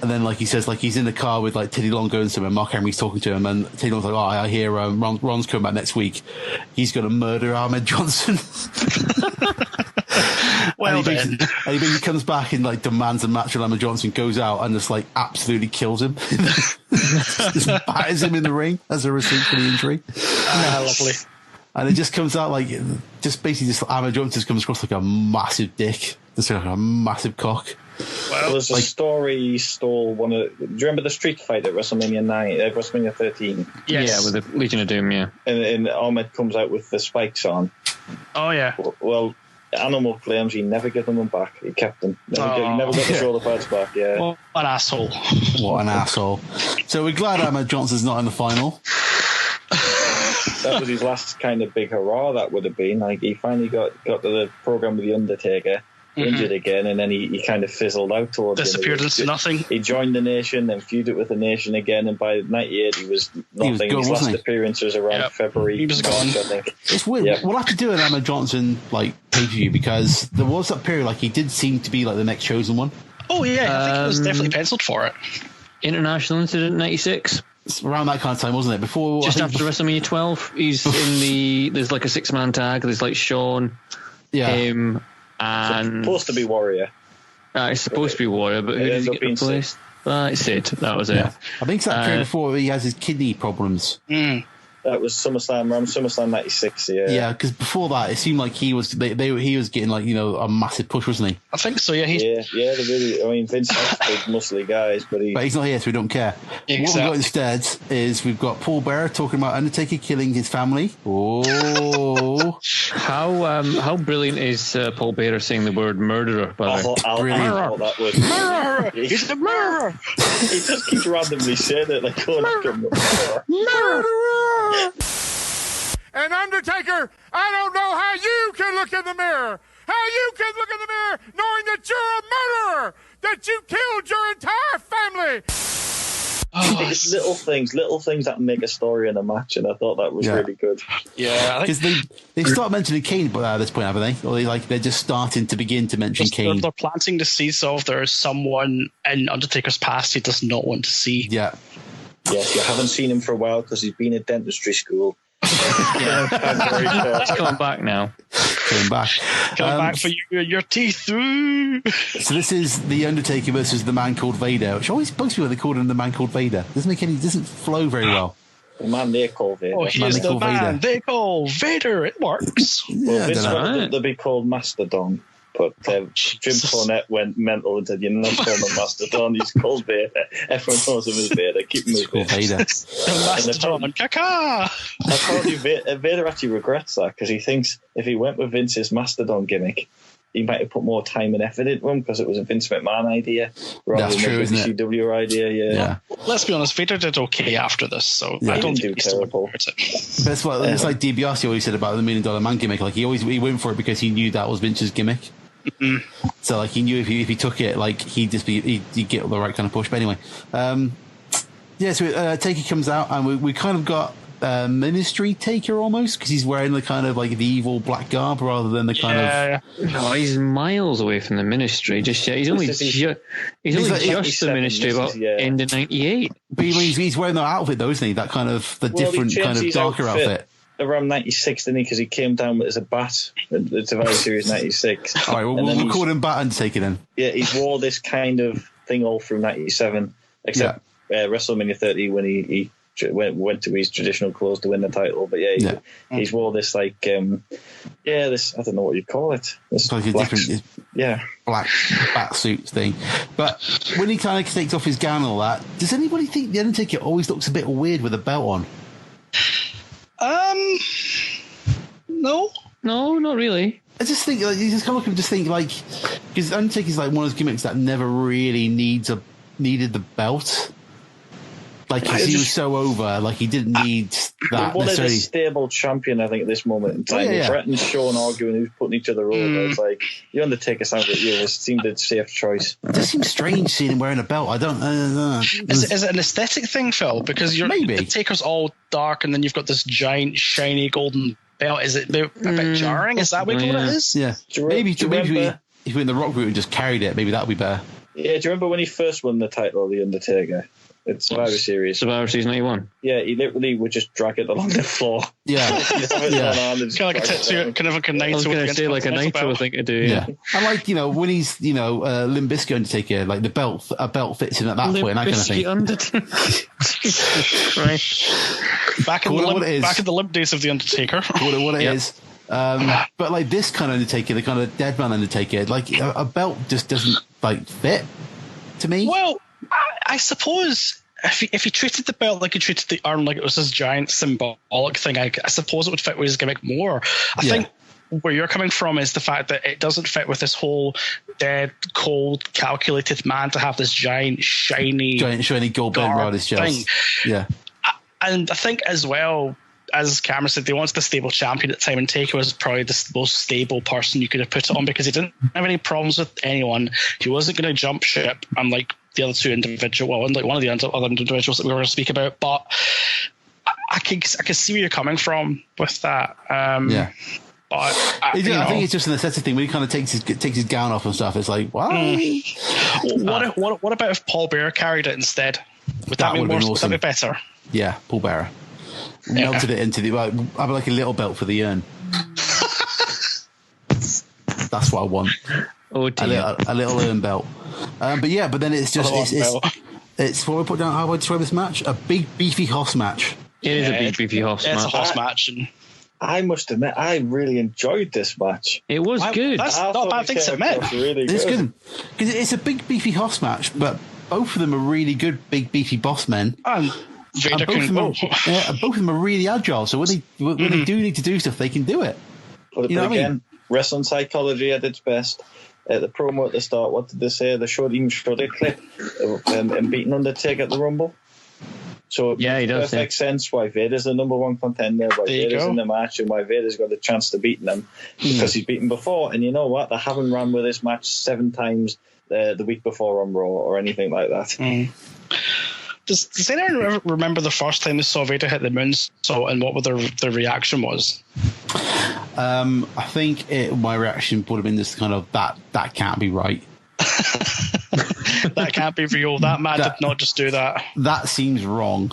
And then, like he says, like he's in the car with like Teddy Long going somewhere. Mark Henry's talking to him, and Teddy Long's like, "Oh, I hear Ron's coming back next week. He's going to murder Ahmed Johnson." Well, and he basically comes back and like demands a match with Ahmed Johnson, goes out and just like absolutely kills him, just batters him in the ring as a receipt for the injury. Lovely. And it just comes out like just Ahmed Johnson comes across like a massive dick, just like a massive cock. Well, there's a story he stole one of. Do you remember the Street Fight at WrestleMania 13? Yes. Yeah, with the Legion of Doom. Yeah, and Ahmed comes out with the spikes on. Oh yeah. Well, Animal claims he never gave them back. He kept them. He never got the shoulder pads back. Yeah. What an asshole. What an asshole. So we're glad Ahmed Johnson's not in the final. That was his last kind of big hurrah. That would have been like he finally got to the program with the Undertaker. Injured again, and then he kind of fizzled out towards disappeared into nothing. He joined the Nation, then feuded with the Nation again, and by '98 he was nothing. His last appearance was around February. He was gone. I think it's weird. Yep. We'll have to do an Ahmed Johnson like pay-per-view because there was that period like he did seem to be like the next chosen one. Oh yeah, I think he was definitely penciled for it. International Incident '96. It's around that kind of time, wasn't it? Before just after WrestleMania 12, he's in there's like a 6-man tag. There's like Shawn, him. And supposed to be Warrior. It's supposed to be Warrior, but who did he get replaced? Sid. That was it. Yeah. I think it's that period before he has his kidney problems. That was SummerSlam 96. Yeah, because before that, it seemed like he was he was getting like a massive push, wasn't he? I think so. Yeah, they really. I mean, Vince has big, muscly guys, but he's not here, so we don't care. Exactly. What we've got instead is we've got Paul Bearer talking about Undertaker killing his family. Oh, how brilliant is Paul Bearer saying the word murderer? By the way, brilliant. That was murderer. He's a murderer. He just keeps randomly saying it like, murderer. And Undertaker, I don't know how you can look in the mirror. How you can look in the mirror knowing that you're a murderer, that you killed your entire family. It's little things that make a story in a match, and I thought that was really good. Yeah, because they start mentioning Kane at this point, haven't they? Or they're just starting to begin to mention Kane. They're planting the seeds of there's someone in Undertaker's past he does not want to see. Yeah. Yes, you haven't seen him for a while because he's been at dentistry school. He's coming back now. Coming back for your teeth. So this is the Undertaker versus the Man Called Vader, which always bugs me when they call him the Man Called Vader. Doesn't flow very well. The man they call Vader. Oh, he's the man they call Vader. It works. Well, this one they'll be called Mastodon. But Jim Cornette went mental and said, "You're not calling him Mastodon, he's called Vader. Everyone knows him as Vader. Keep him as Vader." Mastodon, caca! Apparently, Vader actually regrets that because he thinks if he went with Vince's Mastodon gimmick, he might have put more time and effort into him because it was a Vince McMahon idea rather than a WCW idea. Yeah. Let's be honest, Vader did okay after this, so I don't think he's terrible. That's what it's like DiBiase always said about the $1 Million Man gimmick. Like he went for it because he knew that was Vince's gimmick. Mm-hmm. So like he knew if he took it, like he'd get the right kind of push. But anyway, so Taker comes out and we kind of got Ministry Taker almost because he's wearing the kind of like the evil black garb rather than the kind of. No, he's miles away from the Ministry. He's only just the Ministry about end of '98. But he's wearing that outfit though, isn't he? That kind of different kind of darker outfit. Around 96, didn't he? Because he came down as a bat at Survivor Series 96. All right, we'll call him Bat Undertaker then. Yeah, he wore this kind of thing all through 97, except WrestleMania 30 when he went to his traditional clothes to win the title. But he's wore this like, this, I don't know what you'd call it. This like black, black bat suit thing. But when he kind of takes off his gown and all that, does anybody think the Undertaker always looks a bit weird with a belt on? No, not really. I just think you just come up and just think like because Undertaker's like one of those gimmicks that never really needed the belt. Like he was so over, like he didn't need that one necessarily. Is a stable champion, I think, at this moment in time. Bret and Shawn arguing who's putting each other over. It's like the Undertaker seemed a safe choice. It just seems strange seeing him wearing a belt. I don't know. Is it an aesthetic thing, Phil? Because the Taker's all dark, and then you've got this giant, shiny golden belt. Is it a bit jarring? Is that what it is? Yeah. Maybe if he went the Rock route and just carried it, maybe that would be better. Yeah, do you remember when he first won the title of The Undertaker? It's Survivor Series. Survivor Series 91. Yeah, he literally would just drag it along the floor. Yeah. Kind of like a Naito. I was going to say like a Naito thing to do. Yeah. And like, when he's, Limp Bizkit Undertaker, like a belt fits him at that point and that kind of thing. Undertaker. Right. Back in the Limp days of The Undertaker. What it is. But like this kind of Undertaker, the kind of dead man Undertaker, like a belt just doesn't like fit to me. Well, I suppose if he treated the belt like he treated the arm, like it was this giant symbolic thing, I suppose it would fit with his gimmick more. I think where you're coming from is the fact that it doesn't fit with this whole dead, cold, calculated man to have this giant, shiny gold band around his chest. Yeah. And I think as well, as Cameron said, they wanted the stable champion at the time, and Taker was probably the most stable person you could have put it on because he didn't have any problems with anyone. He wasn't going to jump ship, unlike the other two individuals, well, unlike one of the other individuals that we were going to speak about. But I can see where you're coming from with that. Yeah. But I think it's just an aesthetic thing. When he kind of takes his gown off and stuff, it's like, what? What about if Paul Bearer carried it instead? Would that be more? Awesome. Would that be better? Yeah, Paul Bearer. Melted it into have like a little belt for the urn. That's what I want. Oh dear. A little urn belt. But then it's just it's what we put down. How would I describe this match? A big beefy hoss match. It is a big beefy hoss match. It's a hoss match. I must admit, I really enjoyed this match. It was good. That's not a bad thing to admit. Really it's good because it's a big beefy hoss match, but both of them are really good big beefy boss men. Vader can go. Both of them are really agile, so when they do need to do stuff, they can do it. But again, wrestling psychology at its best. The promo at the start, what did they say? They showed a clip of him beating Undertaker at the Rumble. So it makes perfect sense why Vader's the number one contender, why Vader's in the match, and why Vader's got a chance to beat them because he's beaten before. And you know what? They haven't run with this match 7 times the week before on Raw or anything like that. Does anyone remember the first time they saw Vader hit the moonsault and what their reaction was? I think my reaction would have been just kind of that can't be right. That can't be real. That man did not just do that. That seems wrong.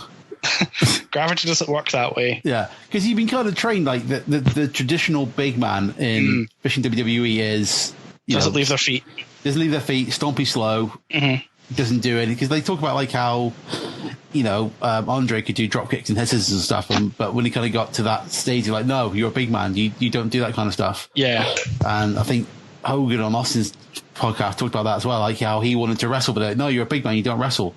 Gravity doesn't work that way. Yeah, because you've been kind of trained like the traditional big man in WWE is doesn't leave their feet, stompy slow. Doesn't do anything because they talk about like how Andre could do drop kicks and head scissors and stuff, but when he kind of got to that stage, you're like, no, you're a big man, you don't do that kind of stuff. Yeah. And I think Hogan on Austin's podcast talked about that as well, like how he wanted to wrestle, but like, no, you're a big man, you don't wrestle.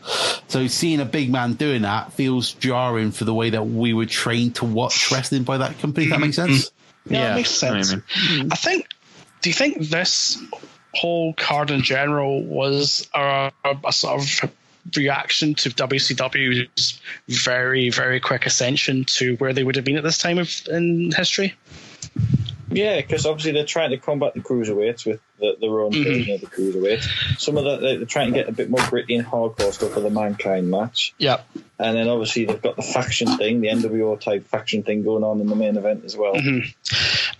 So seeing a big man doing that feels jarring for the way that we were trained to watch wrestling by that company. If that makes sense. Yeah, it makes sense. I think. Do you think this whole card in general was a sort of reaction to WCW's very, very quick ascension to where they would have been at this time in history? Yeah, because obviously they're trying to combat the cruiserweights with their own version of the cruiserweight. Some of that they're trying to get a bit more gritty and hardcore stuff for the Mankind match. Yeah. And then obviously they've got the faction thing, the NWO type faction thing going on in the main event as well. And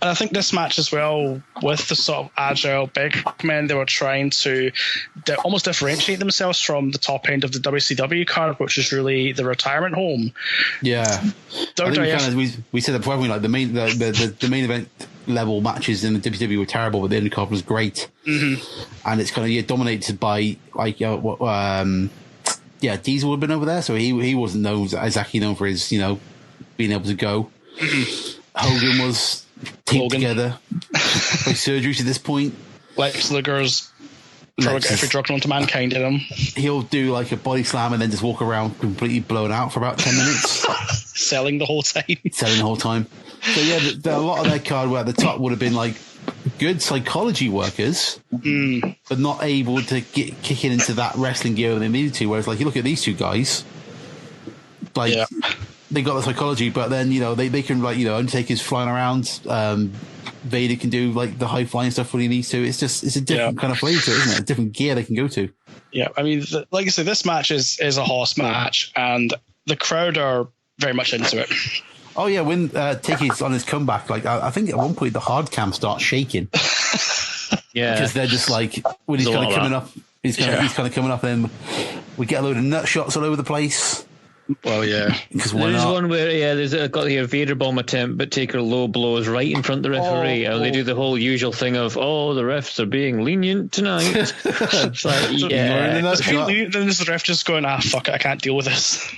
I think this match as well, with the sort of agile big men, they were trying to almost differentiate themselves from the top end of the WCW card, which is really the retirement home. Yeah. We said that before, like the main event level matches in the WWE were terrible, but the undercard was great. And it's kind of dominated by like Diesel would have been over there, so he wasn't exactly known for his being able to go. Hogan was teamed together by surgeries at this point. Lex Luger's every drug onto Mankind in him. He'll do like a body slam and then just walk around completely blown out for about 10 minutes. Selling the whole time. So yeah, a lot of their card where at the top would have been like good psychology workers, but not able to get kicking into that wrestling gear when they needed to. Whereas like you look at these two guys, like they got the psychology, but then they can like Undertaker's flying around. Vader can do like the high flying stuff when he needs to. It's a different kind of flavor to it, isn't it? A different gear they can go to. Yeah, I mean, like I said, this match is a horse match, and the crowd are very much into it. Oh yeah, when Taker's on his comeback, like I think at one point the hard cam starts shaking. Yeah, because they're just like when he's kind of coming up. He's kind of coming up, and we get a load of nut shots all over the place. Well, yeah. Because there's one where there's got the Vader bomb attempt, but Taker low blows right in front of the referee, and they do the whole usual thing of, the refs are being lenient tonight. It's like, then the ref just going, fuck it, I can't deal with this.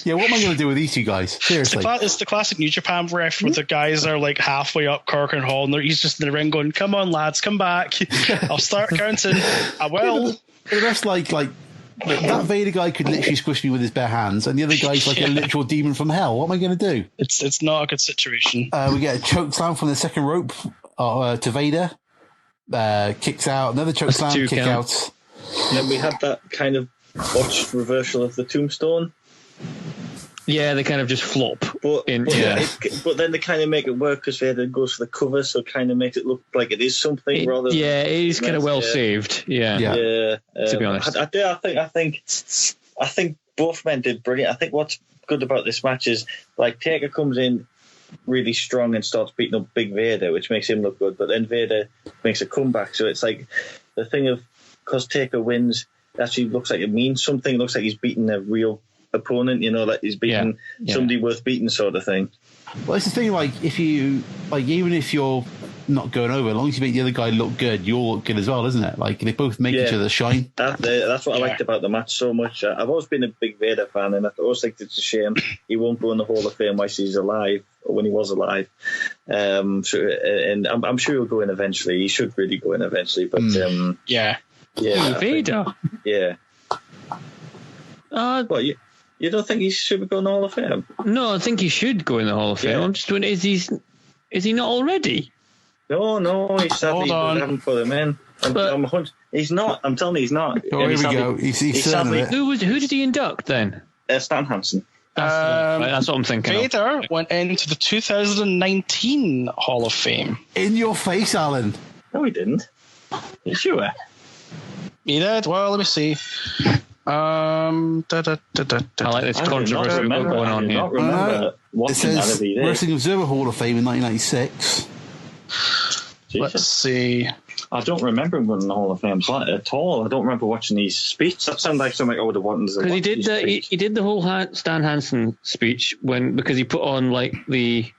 Yeah, what am I going to do with these two guys? Seriously. It's the classic New Japan ref where the guys are like halfway up Cork and Hall, and he's just in the ring going, come on, lads, come back. I'll start counting. I will. The ref's like that Vader guy could literally squish me with his bare hands, and the other guy's like a literal demon from hell. What am I going to do? It's not a good situation. We get a choke slam from the second rope to Vader. Kicks out. Another choke slam, kick out. And then we had that kind of botched reversal of the tombstone. Yeah, they kind of just flop. But then they kind of make it work because Vader goes for the cover, so it kind of makes it look like it is something rather than... Yeah, it is kind of well saved. Yeah. To be honest. I think both men did brilliant. I think what's good about this match is, like, Taker comes in really strong and starts beating up Big Vader, which makes him look good, but then Vader makes a comeback, so it's like the thing of, because Taker wins, it actually looks like it means something. It looks like he's beating a real opponent, like he's beating somebody worth beating, sort of thing. Well, it's the thing, like, if you, like, even if you're not going over, as long as you make the other guy look good, you'll look good as well, isn't it? Like, they both make each other shine. That's what I liked about the match so much. I've always been a big Vader fan, and I always think it's a shame he won't go in the Hall of Fame while he's alive, or when he was alive. And I'm sure he'll go in eventually. He should really go in eventually, but Vader. You don't think he should go in the Hall of Fame? No, I think he should go in the Hall of Fame. I'm just wondering, is he not already? No, he's sadly haven't put him in. He's not. I'm telling you, he's not. Oh, here we go. He's sadly. Who did he induct then? Stan Hansen. That's what I'm thinking. Vader went into the 2019 Hall of Fame. In your face, Alan. No, he didn't. You sure? He did. Well, let me see. I like this controversy we've got going on here. It says Wrestling Observer Hall of Fame in 1996. Let's see. I don't remember him going in the Hall of Fame at all. I don't remember watching his speech. That sounded like something I would have wanted to watch. Because he did the whole Stan Hansen speech because he put on like the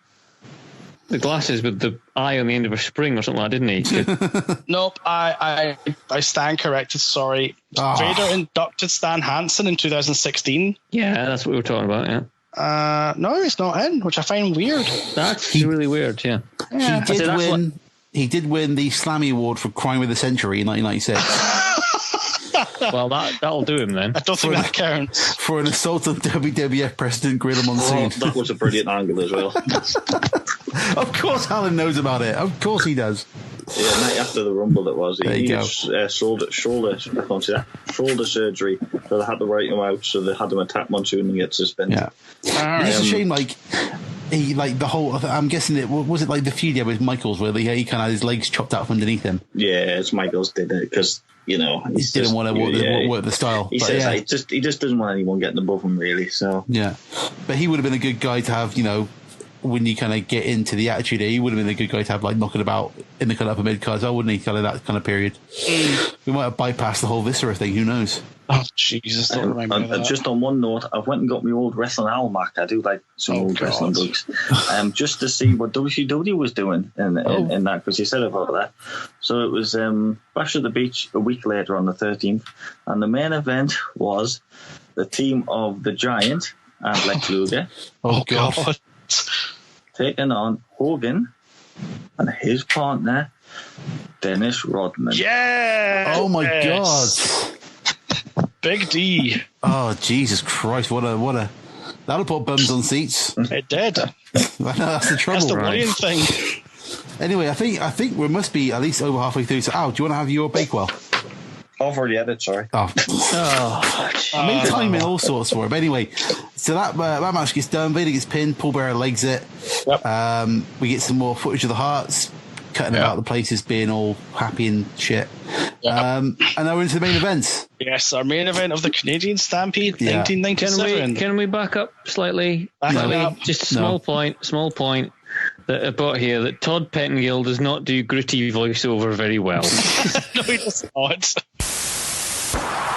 glasses with the eye on the end of a spring or something like that, didn't he? Nope, I stand corrected, sorry. Vader inducted Stan Hansen in 2016. Yeah, that's what we were talking about, yeah. No, he's not in, which I find weird. That's really weird, yeah. He did win the Slammy Award for Crime of the Century in 1996. Well, that'll do him then. I don't think that counts. For an assault on WWF President Gorilla Monsoon. That was a brilliant angle as well. Of course Alan knows about it. Of course he does. Yeah, night after the Rumble it was. He had shoulder surgery, so they had to write him out, so they had him attack Monsoon and get suspended. Yeah. It's a shame, the whole, I'm guessing was it like the feud with Michaels where he kind of had his legs chopped out from underneath him? Yeah, it's Michaels did it because, he didn't want to work the style. He says he just doesn't want anyone getting above him, really. So yeah, but he would have been a good guy to have, when you kind of get into the Attitude Era, he would have been a good guy to have, like, knocking about in the kind of upper mid cards, wouldn't he? Kind of that kind of period. We might have bypassed the whole Viscera thing. Who knows? Oh Jesus! Don't remind me of that. Just on one note, I went and got my old wrestling almanac. I do like some old wrestling books, just to see what WCW was doing in that, because he said about that. So it was Bash at the Beach a week later on the 13th, and the main event was the team of the Giant and Lex Luger. Oh God. Taking on Hogan and his partner Dennis Rodman. Yeah! Oh my God! Big D. Oh Jesus Christ! What a that'll put bums on seats. It did. I know, that's the trouble. That's the worrying thing. Anyway, I think we must be at least over halfway through. So, Al, do you want to have your Bakewell? I've already had it, sorry. I made time in all sorts for it. But anyway, so that match gets done. Vader gets pinned. Paul Bearer legs it. Yep. We get some more footage of the Hearts cutting about the places, being all happy and shit. Yep. And now we're into the main event. Yes, our main event of the Canadian Stampede, 1997. Can we back up slightly? Just a small point that I brought here, that Todd Pettengill does not do gritty voiceover very well. No, he does not.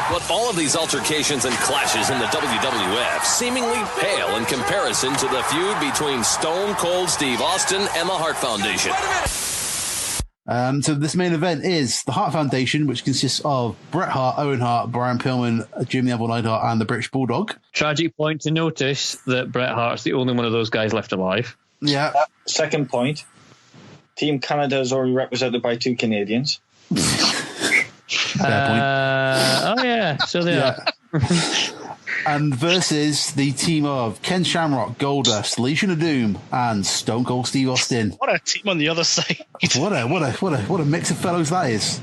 But all of these altercations and clashes in the WWF seemingly pale in comparison to the feud between Stone Cold Steve Austin and the Hart Foundation. So this main event is the Hart Foundation, which consists of Bret Hart, Owen Hart, Brian Pillman, Jim the Anvil Neidhart, and the British Bulldog. Tragic point to notice that Bret Hart's the only one of those guys left alive. Yeah. Second point, Team Canada is already represented by 2 Canadians. Fair point. Oh, yeah. So they are. And versus the team of Ken Shamrock, Goldust, Legion of Doom, and Stone Cold Steve Austin. What a team on the other side! What a mix of fellows that is.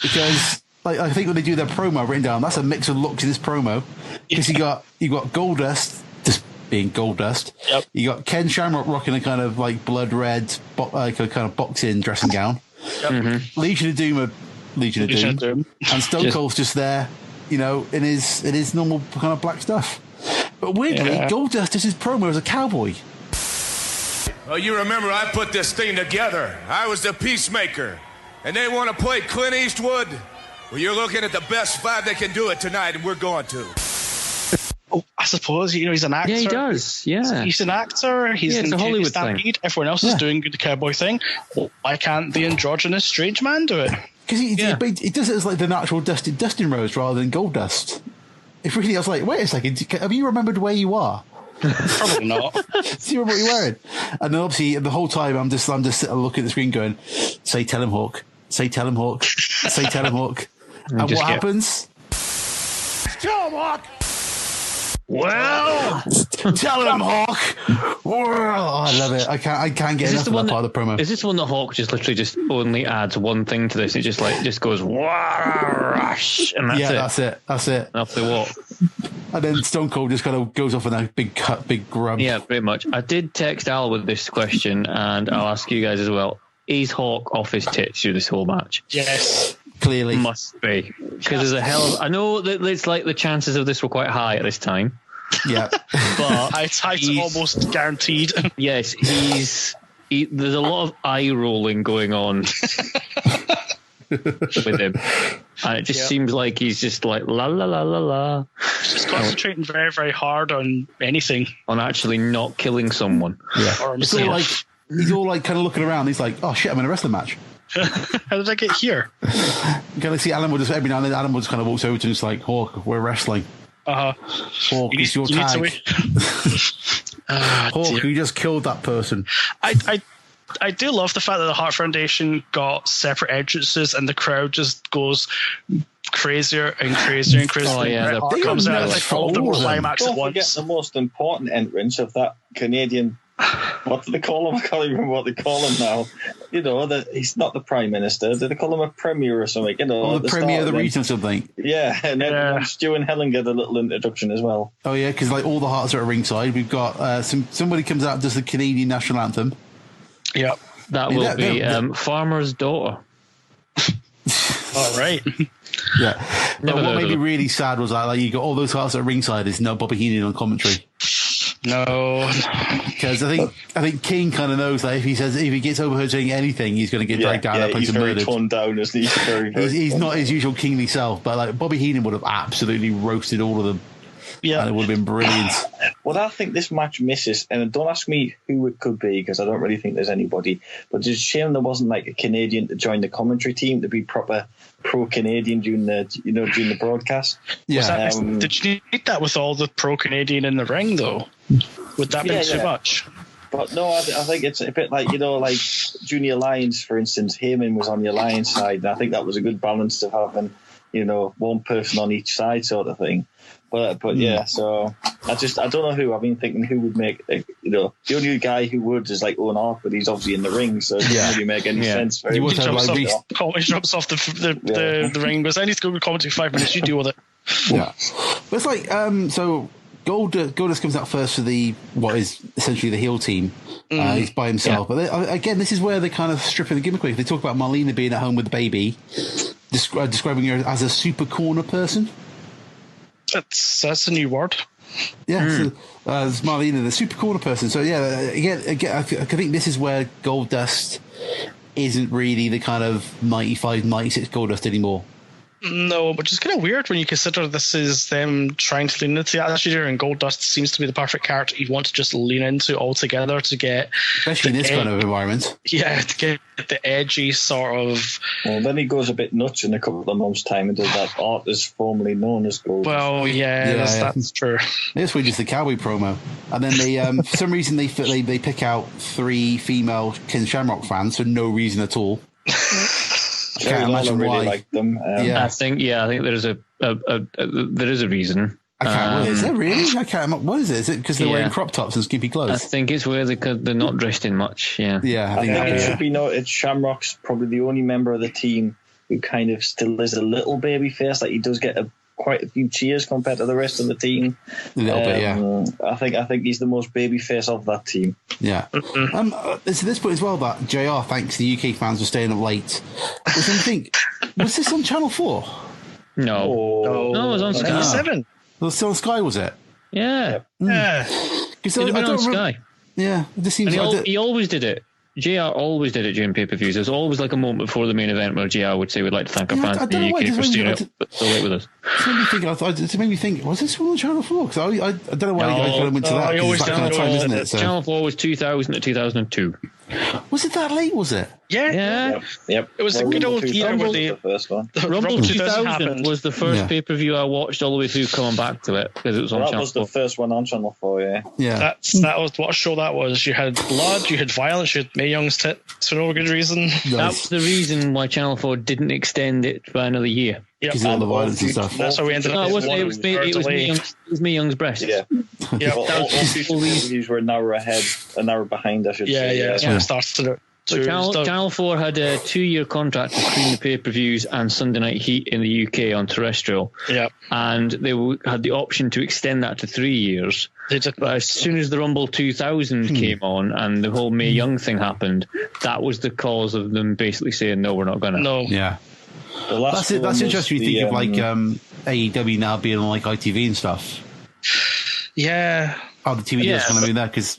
Because I think when they do their promo written down, that's a mix of looks in this promo. Because you got Goldust just being Goldust. Yep. You got Ken Shamrock rocking a kind of like blood red, like a kind of boxing dressing gown. Yep. Mm-hmm. Legion of Doom, Legion of Doom, and Stone Cold's just there. In his normal kind of black stuff. But weirdly, Goldust does his promo as a cowboy. Well, you remember I put this thing together. I was the peacemaker. And they want to play Clint Eastwood? Well, you're looking at the best 5 that can do it tonight, and we're going to. Oh, I suppose, he's an actor. Yeah, he does. Yeah. He's an actor. He's in a Hollywood Stampede. thing. Everyone else is doing the cowboy thing. Well, why can't the androgynous strange man do it? Because he does it as like the natural Dustin Rhodes rather than Goldust. If really, I was like, wait a second, have you remembered where you are? Probably not. See what you're wearing. And then obviously the whole time I'm just sitting looking at the screen going, say tell him Hawk, say tell him Hawk, say tell him Hawk. And what happens? Tell him Hawk! Well, tell him Hawk. Oh, I love it. I can't get enough of that part of the promo. Is this one that Hawk just only adds one thing to this? It just goes rush, and that's it. That's it. Off they walk. And then Stone Cold just kind of goes off in a big grub. Yeah, pretty much. I did text Al with this question, and I'll ask you guys as well. Is Hawk off his tits through this whole match? Yes. Clearly. Must be. Because there's a hell of... I know that it's like the chances of this were quite high at this time. Yeah. But it's almost guaranteed. Yes, there's a lot of eye rolling going on with him. And it just seems like he's just like la la la la la. He's just concentrating very, very hard on anything. On actually not killing someone. Yeah. Or it's all like he's all like kind of looking around. He's like, oh shit, I'm in a wrestling match. How did I get here? You kind of see Alan will just every now and then Alan will just kind of walks over to him and just like, Hawk, we're wrestling. Hawk, it's your tag. Hawk, you just killed that person. I do love the fact that the Hart Foundation got separate entrances and the crowd just goes crazier and crazier and crazier. Oh yeah, Hart comes out and like all of them climax at once. Forget the most important entrance of that Canadian. What do they call him? I can't even remember what they call him now. He's not the Prime Minister. Do they call him a Premier or something? The Premier of the region or something. Yeah, and then Stu and Helen get a little introduction as well. Oh yeah, because like all the Hearts are at ringside. We've got somebody comes out and does the Canadian national anthem. Yep. That will be Farmer's Daughter. All right. Yeah. But what made me really sad was that like you got all those Hearts at ringside. There's no Bobby Heenan on commentary. No, because I think King kind of knows that if he gets overheard saying anything, he's going to get dragged down that place and murdered. He's very torn down, isn't he? He's not his usual kingly self, but like Bobby Heenan would have absolutely roasted all of them. Yeah, and it would have been brilliant. What I think this match misses, and don't ask me who it could be because I don't really think there's anybody, but it's a shame there wasn't like a Canadian to join the commentary team to be proper pro-Canadian during the broadcast. Yeah. Did you need that with all the pro-Canadian in the ring though? Would that be too much? But no, I think it's a bit like like Junior Alliance, for instance. Heyman was on the Alliance side, and I think that was a good balance of having one person on each side, sort of thing. But yeah, so I don't know who. I've been thinking who would make the only guy who would is like Owen Hart, but he's obviously in the ring, so it doesn't really make any sense for him. He jumps off the ring and goes, I need to go commentary 5 minutes, you deal with it. Yeah. But it's like so Goldust comes out first for what is essentially the heel team. He's by himself. But again, this is where they kind of strip in the gimmick. They talk about Marlena being at home with the baby, describing her as a super corner person. That's a new word. Yeah, so, it's Marlena, the super corner person. So yeah, again, I think this is where Goldust isn't really the kind of 95, 96 Goldust anymore. No, which is kind of weird when you consider this is them trying to lean into the Attitude Era, and Goldust seems to be the perfect character you want to just lean into altogether to get, especially in this kind of environment. Yeah, to get the edgy sort of. Well, then he goes a bit nuts in a couple of months' time and does that artist formerly known as Goldust. Well, that's true. This was just the cowboy promo, and then they, for some reason, they pick out 3 female Ken Shamrock fans for no reason at all. Jerry Lawler really liked them. I think there is a reason. I can't remember. Is there really? I can't remember. What is it? Is it because they're wearing crop tops and skimpy clothes? I think it's where they're not dressed in much. Yeah. Yeah, I think it should be noted. Shamrock's probably the only member of the team who kind of still is a little baby face. Like he does get quite a few cheers compared to the rest of the team. A little bit, yeah. I think he's the most baby face of that team. Yeah. It's at this point as well that JR thanks the UK fans for staying up late. I think, was this on Channel 4? No, it was on Sky. 7. It was still on Sky, was it? Yeah. Yeah. It had been on Sky. Yeah, it just seems he always did it. JR always did it during pay-per-views. There's always like a moment before the main event where JR would say, we'd like to thank our fans in the UK for staying up so late with us. It made me think, was this on Channel 4? Because I don't know why you guys went to that. It's that kind of time, isn't it? So. Channel 4 was 2000 to 2002. Was it that late, was it? Yeah. Yep. It was a good old year with the first one. Rumble 2000 was the first pay-per-view I watched all the way through coming back to it because it was on Channel 4. That was the first one on Channel 4, yeah. That was what a show that was. You had blood, you had violence, you had Mae Young's tits for no good reason. Nice. That's the reason why Channel 4 didn't extend it by another year. Because of all the violence and stuff. That's how we ended up. It was Mae Young's breast. Yeah. All pay-per-views were an hour ahead, an hour behind, I should say. Yeah, that's when it started. So Channel 4 had a 2-year contract to screen the pay-per-views and Sunday Night Heat in the UK on terrestrial. Yeah. And they had the option to extend that to 3 years. But as soon as the Rumble 2000 came on and the whole Mae Young thing happened, that was the cause of them basically saying, no, we're not going to. No. Yeah. That's interesting. You think of like AEW now being on like ITV and stuff. Yeah. Oh, the TV deal's kind of there because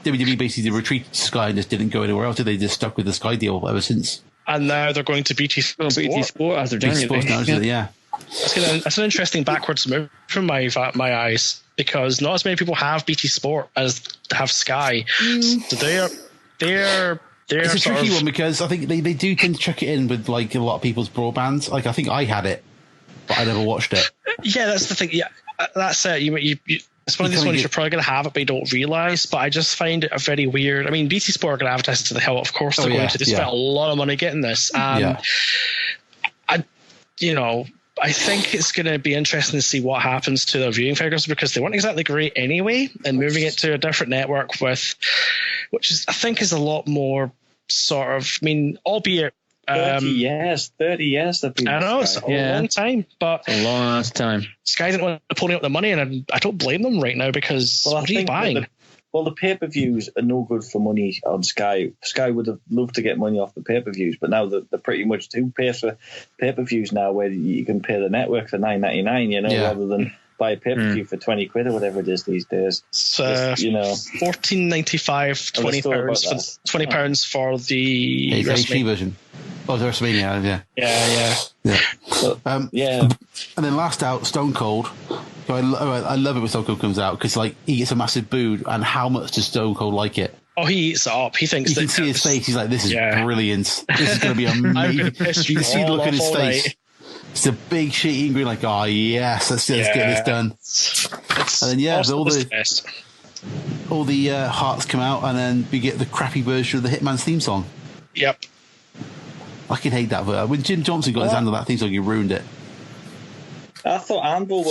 WWE basically did retreat to Sky and just didn't go anywhere else. They just stuck with the Sky deal ever since. And now they're going to BT Sport. BT Sport as of January. Yeah. That's an interesting backwards move from my eyes because not as many people have BT Sport as have Sky. So they're it's a tricky one because I think they do tend to chuck it in with like a lot of people's broadbands. Like I think I had it, but I never watched it. Yeah, that's the thing. Yeah, that's it. You it's one of these ones you're probably going to have it, but you don't realise. But I just find it a very weird. I mean, BT Sport are going to advertise it to the hell. Of course they're going to. They spent a lot of money getting this. And I think it's going to be interesting to see what happens to their viewing figures because they weren't exactly great anyway. And moving it to a different network which is I think is a lot more sort of. I mean, albeit. 30 years they've been. I know it's a long time, but a long ass time. Sky didn't want to pony up the money, and I don't blame them right now because what are you buying? The pay-per-views are no good for money on Sky. Sky would have loved to get money off the pay-per-views, but now they pretty much do pay for pay-per-views now, where you can pay the network for $9.99, rather than buy a pay-per-view for £20 or whatever it is these days. $14.95, £20 for the HD version. Oh, the WrestleMania, yeah. And then last out, Stone Cold. So I love it when Stone Cold comes out because like he gets a massive boo, and how much does Stone Cold like it? Oh, he eats it up. He thinks you can see his face. He's like, "This is brilliant. This is going to be amazing." You can see the look on his face. It's a big shit eating grin, like, "Oh yes, let's get this done." And then all the hearts come out, and then we get the crappy version of the Hitman's theme song. Yep. I can hate that. When Jim Johnson got his hand on that theme song, he ruined it. I thought Anvil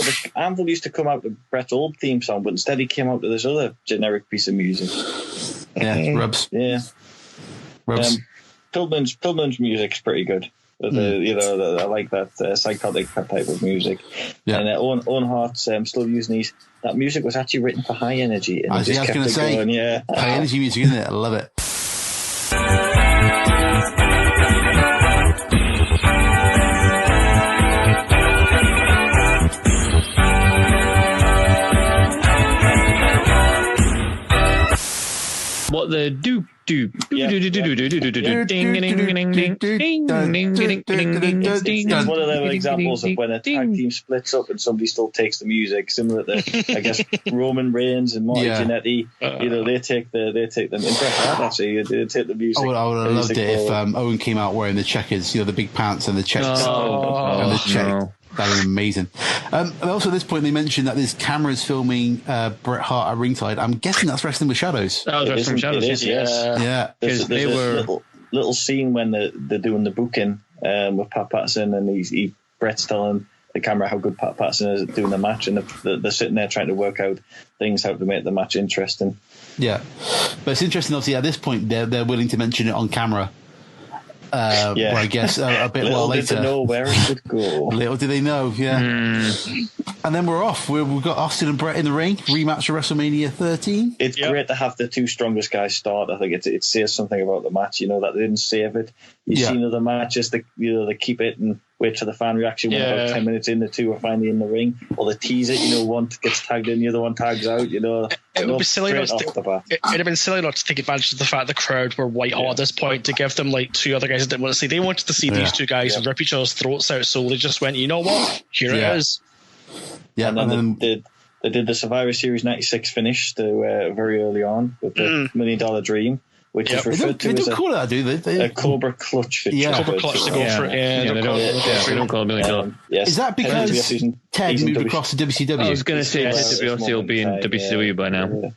used to come out with Bret's old theme song, but instead he came out with this other generic piece of music. Yeah, Rubs. Yeah. Rubs. Pillman's music's pretty good. I like that psychotic type of music. Yeah. And Owen Hart's still using these. That music was actually written for high energy. And I was going to say, high energy music, isn't it? I love it. what the do do Yeah. do do do do do do do do do ding ding ding ding ding ding ding ding ding ding. It's one of them examples of when a tag team splits up and somebody still takes the music, similar to I guess Roman Reigns and Marty Jannetty. They take the in Bret Hart actually they take the music. I would have loved it if Owen came out wearing the checkers, the big pants and the checks and the check. That would be amazing. And also at this point, they mentioned that there's cameras filming Bret Hart at ringside. I'm guessing that's Wrestling with Shadows. That was Wrestling with Shadows. It is, yes. Yeah. There's a little scene when they're doing the booking with Pat Patterson, and Bret's telling the camera how good Pat Patterson is at doing the match, and they're sitting there trying to work out things, how to make the match interesting. Yeah. But it's interesting, obviously, at this point, they're willing to mention it on camera. Where I guess a bit while later. Little did they know where it would go. Little did they know, yeah. And then we're off. We've got Austin and Bret in the ring. Rematch of WrestleMania 13. It's great to have the two strongest guys start. I think it says something about the match, that they didn't save it. You've seen other matches, they keep it and wait for the fan reaction. When about 10 minutes in, the two are finally in the ring. Or they tease it, one gets tagged in, the other one tags out, It would be silly not to it'd have been silly not to take advantage of the fact the crowd were white hot at this point to give them like two other guys that didn't want to see. They wanted to see these two guys rip each other's throats out, so they just went, you know what? Here it is. Yeah, and then they did the Survivor Series 96 finish very early on with the $1 Million Dream, which is referred to as call it, do they? A Cobra Clutch. Cobra Clutch to go for it. They don't call it $1 million. Yes. Is that because Ted moved across to WCW? I was going to say WCW will be in WCW by now. And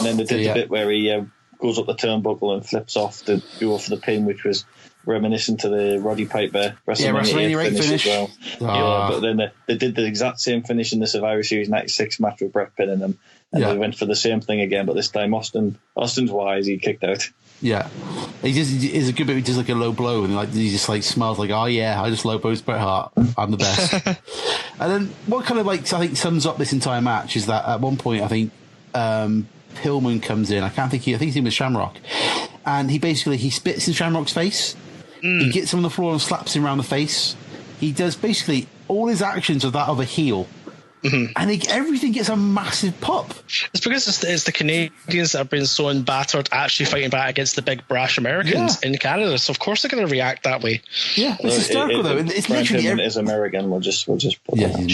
then they did the bit where he goes up the turnbuckle and flips off to go for the pin, which was reminiscent to the Roddy Piper WrestleMania 8 finish as well. But then they did the exact same finish in the Survivor Series 96 match with Bret pinning them, and they went for the same thing again, but this time Austin's wise, he kicked out. Yeah, it's a good bit. He does like a low blow, and he just smiles like, "Oh yeah, I just low blows Bret Hart. I'm the best." And then what kind of I think sums up this entire match is that at one point I think Pillman comes in. I think his name was Shamrock, and he spits in Shamrock's face. He gets him on the floor and slaps him around the face. He does basically all his actions are that of a heel. And everything gets a massive pop. It's because it's the Canadians that have been so battered actually fighting back against the big brash Americans in Canada. So of course they're going to react that way. Yeah, it's hysterical though. It's literally is American. We'll just put he's American.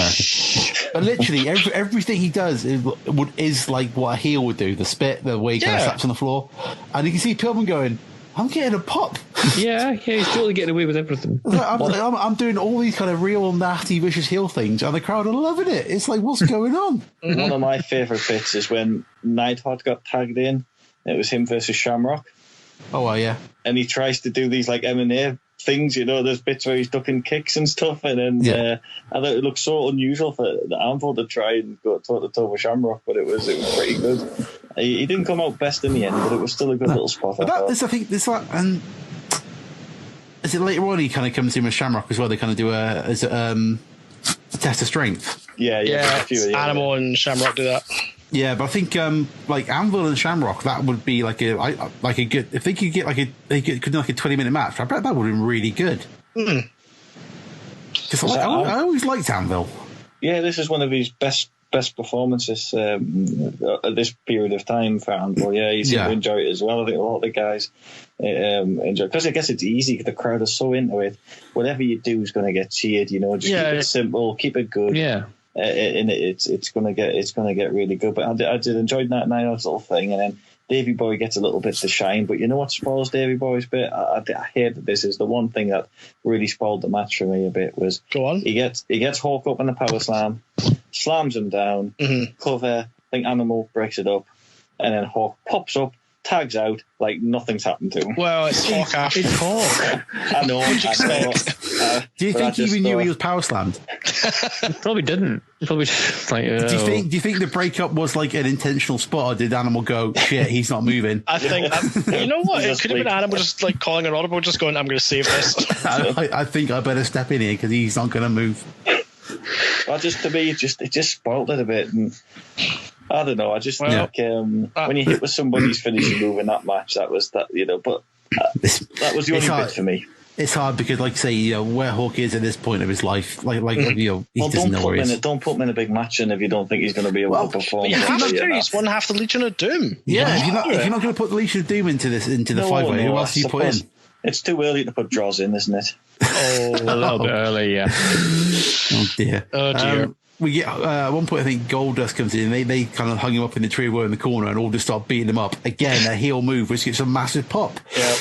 But literally everything he does is like what a heel would do. The spit, the way he kind of slaps on the floor, and you can see Pillman going, I'm getting a pop. Yeah, he's totally getting away with everything. I'm doing all these kind of real nasty, vicious heel things, and the crowd are loving it. It's like, what's going on? One of my favourite bits is when Neidhart got tagged in. It was him versus Shamrock. Oh, well, yeah. And he tries to do these like MMA things, there's bits where he's ducking kicks and stuff, and then I thought it looked so unusual for the Anvil to try and go toe-to-toe with Shamrock, but it was pretty good. He didn't come out best in the end, but it was still a good little spot. But I think this and is it later on he kind of comes in with Shamrock as well? They kind of do a test of strength. Yeah. Animal and Shamrock do that. Yeah, but I think like Anvil and Shamrock, that would be like a good. If they could get they could do like a 20-minute match, I bet that would have been really good. Because I always liked Anvil. Yeah, this is one of his best performances at this period of time for Anvil. Yeah, he seemed to enjoy it as well. I think a lot of the guys enjoy it because I guess it's easy. The crowd are so into it. Whatever you do is going to get cheered. Just keep it simple, keep it good. Yeah. And it's gonna get really good. But I did enjoy that Nine's little thing, and then Davey Boy gets a little bit to shine. But you know what spoils Davey Boy's bit? I hate that this is the one thing that really spoiled the match for me a bit. Was go on. He gets Hawk up in the power slam, slams him down, cover. I think Animal breaks it up, and then Hawk pops up, tags out like nothing's happened to him. Well, it's Hawk after. It's Hawk. I know. Do you think he even knew he was power slammed? He probably didn't. He probably just like. Do you think the breakup was like an intentional spot, or did Animal go, shit, he's not moving? I think you know what? It could have been Animal just like calling an audible, just going, I'm going to save this. I think I better step in here because he's not going to move. Well, just to me, it just spoiled it a bit, and I don't know. I just think when you hit with somebody's finishing move in that match, that was that, but that was the only bit for me. it's hard because, like, say, where Hawk is at this point of his life, he doesn't know where he is. Don't put him in a big match, and if you don't think he's going to be able to perform, you have to. He's one half the Legion of Doom. Yeah, if you're not going to put the Legion of Doom into the 5-way, who else do you put in? It's too early to put Droz in, isn't it? Oh, a little bit early, yeah. Oh dear. We get at one point, I think Goldust comes in, and they kind of hung him up in the tree in the corner, and all just start beating him up. Again, a heel move, which gets a massive pop. Yeah,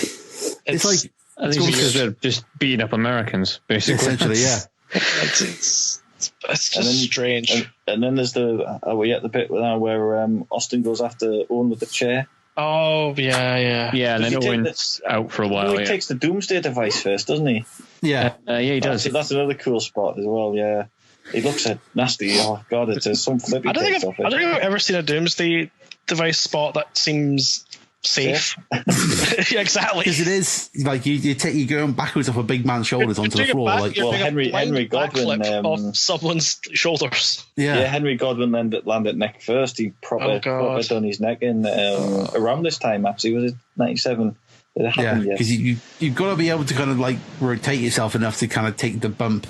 it's like I think because they're just beating up Americans, basically. Essentially, yeah. It's just strange. And then there's are we at the bit now where Austin goes after Owen with the chair? Oh, yeah. Yeah, and then Owen's out for a while. He takes the Doomsday device first, doesn't he? Yeah. He does. That's another cool spot as well, yeah. He looks at nasty. Oh, God, it's some flippy. I don't think I've ever seen a Doomsday device spot that seems safe. Yeah, exactly. Because it is like you're going backwards off a big man's shoulders onto the floor. Henry Godwin off someone's shoulders. Yeah, Henry Godwin landed neck first. He proper done his neck in around this time. Actually, was it 97? It happened, because you've got to be able to kind of like rotate yourself enough to kind of take the bump.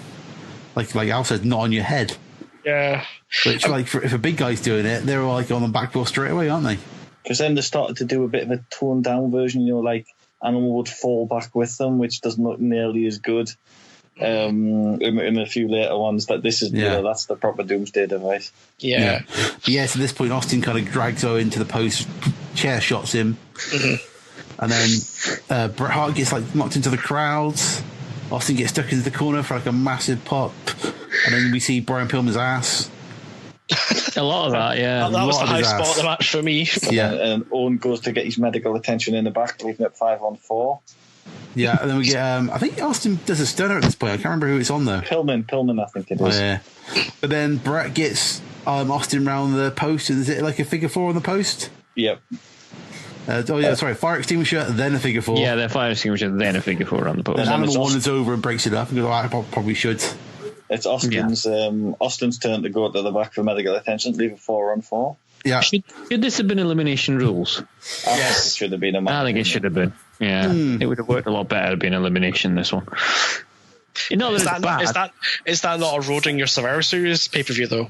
Like Al said, not on your head. Yeah. Which, if a big guy's doing it, they're like on the back door straight away, aren't they? Because then they started to do a bit of a toned down version, like Animal would fall back with them, which doesn't look nearly as good. In a few later ones, that this is that's the proper Doomsday device. Yeah. So at this point, Austin kind of drags Owen into the post, chair shots him, and then Bret Hart gets knocked into the crowds. Austin gets stuck into the corner for a massive pop, and then we see Brian Pillman's ass. A lot of that, yeah. That was the high spot of the match for me. And Owen goes to get his medical attention in the back, leaving it 5-on-4. Yeah, and then we get, I think Austin does a stunner at this point. I can't remember who it's on, though. Pillman, I think it is. Yeah. But then Bret gets Austin round the post, and is it like a figure 4 on the post? Yep. Fire extinguisher, then a figure 4. Yeah, then fire extinguisher, then a figure 4 on the post. Then Animal wanders over and breaks it up and goes, I probably should. It's Austin's turn to go to the back for medical attention, leave a 4-on-4. Yeah. Should this have been elimination rules? Yes. It should have been a match. I think it should have been. Yeah. It would have worked a lot better being elimination, this one. Is that not eroding your Survivor Series pay-per-view, though?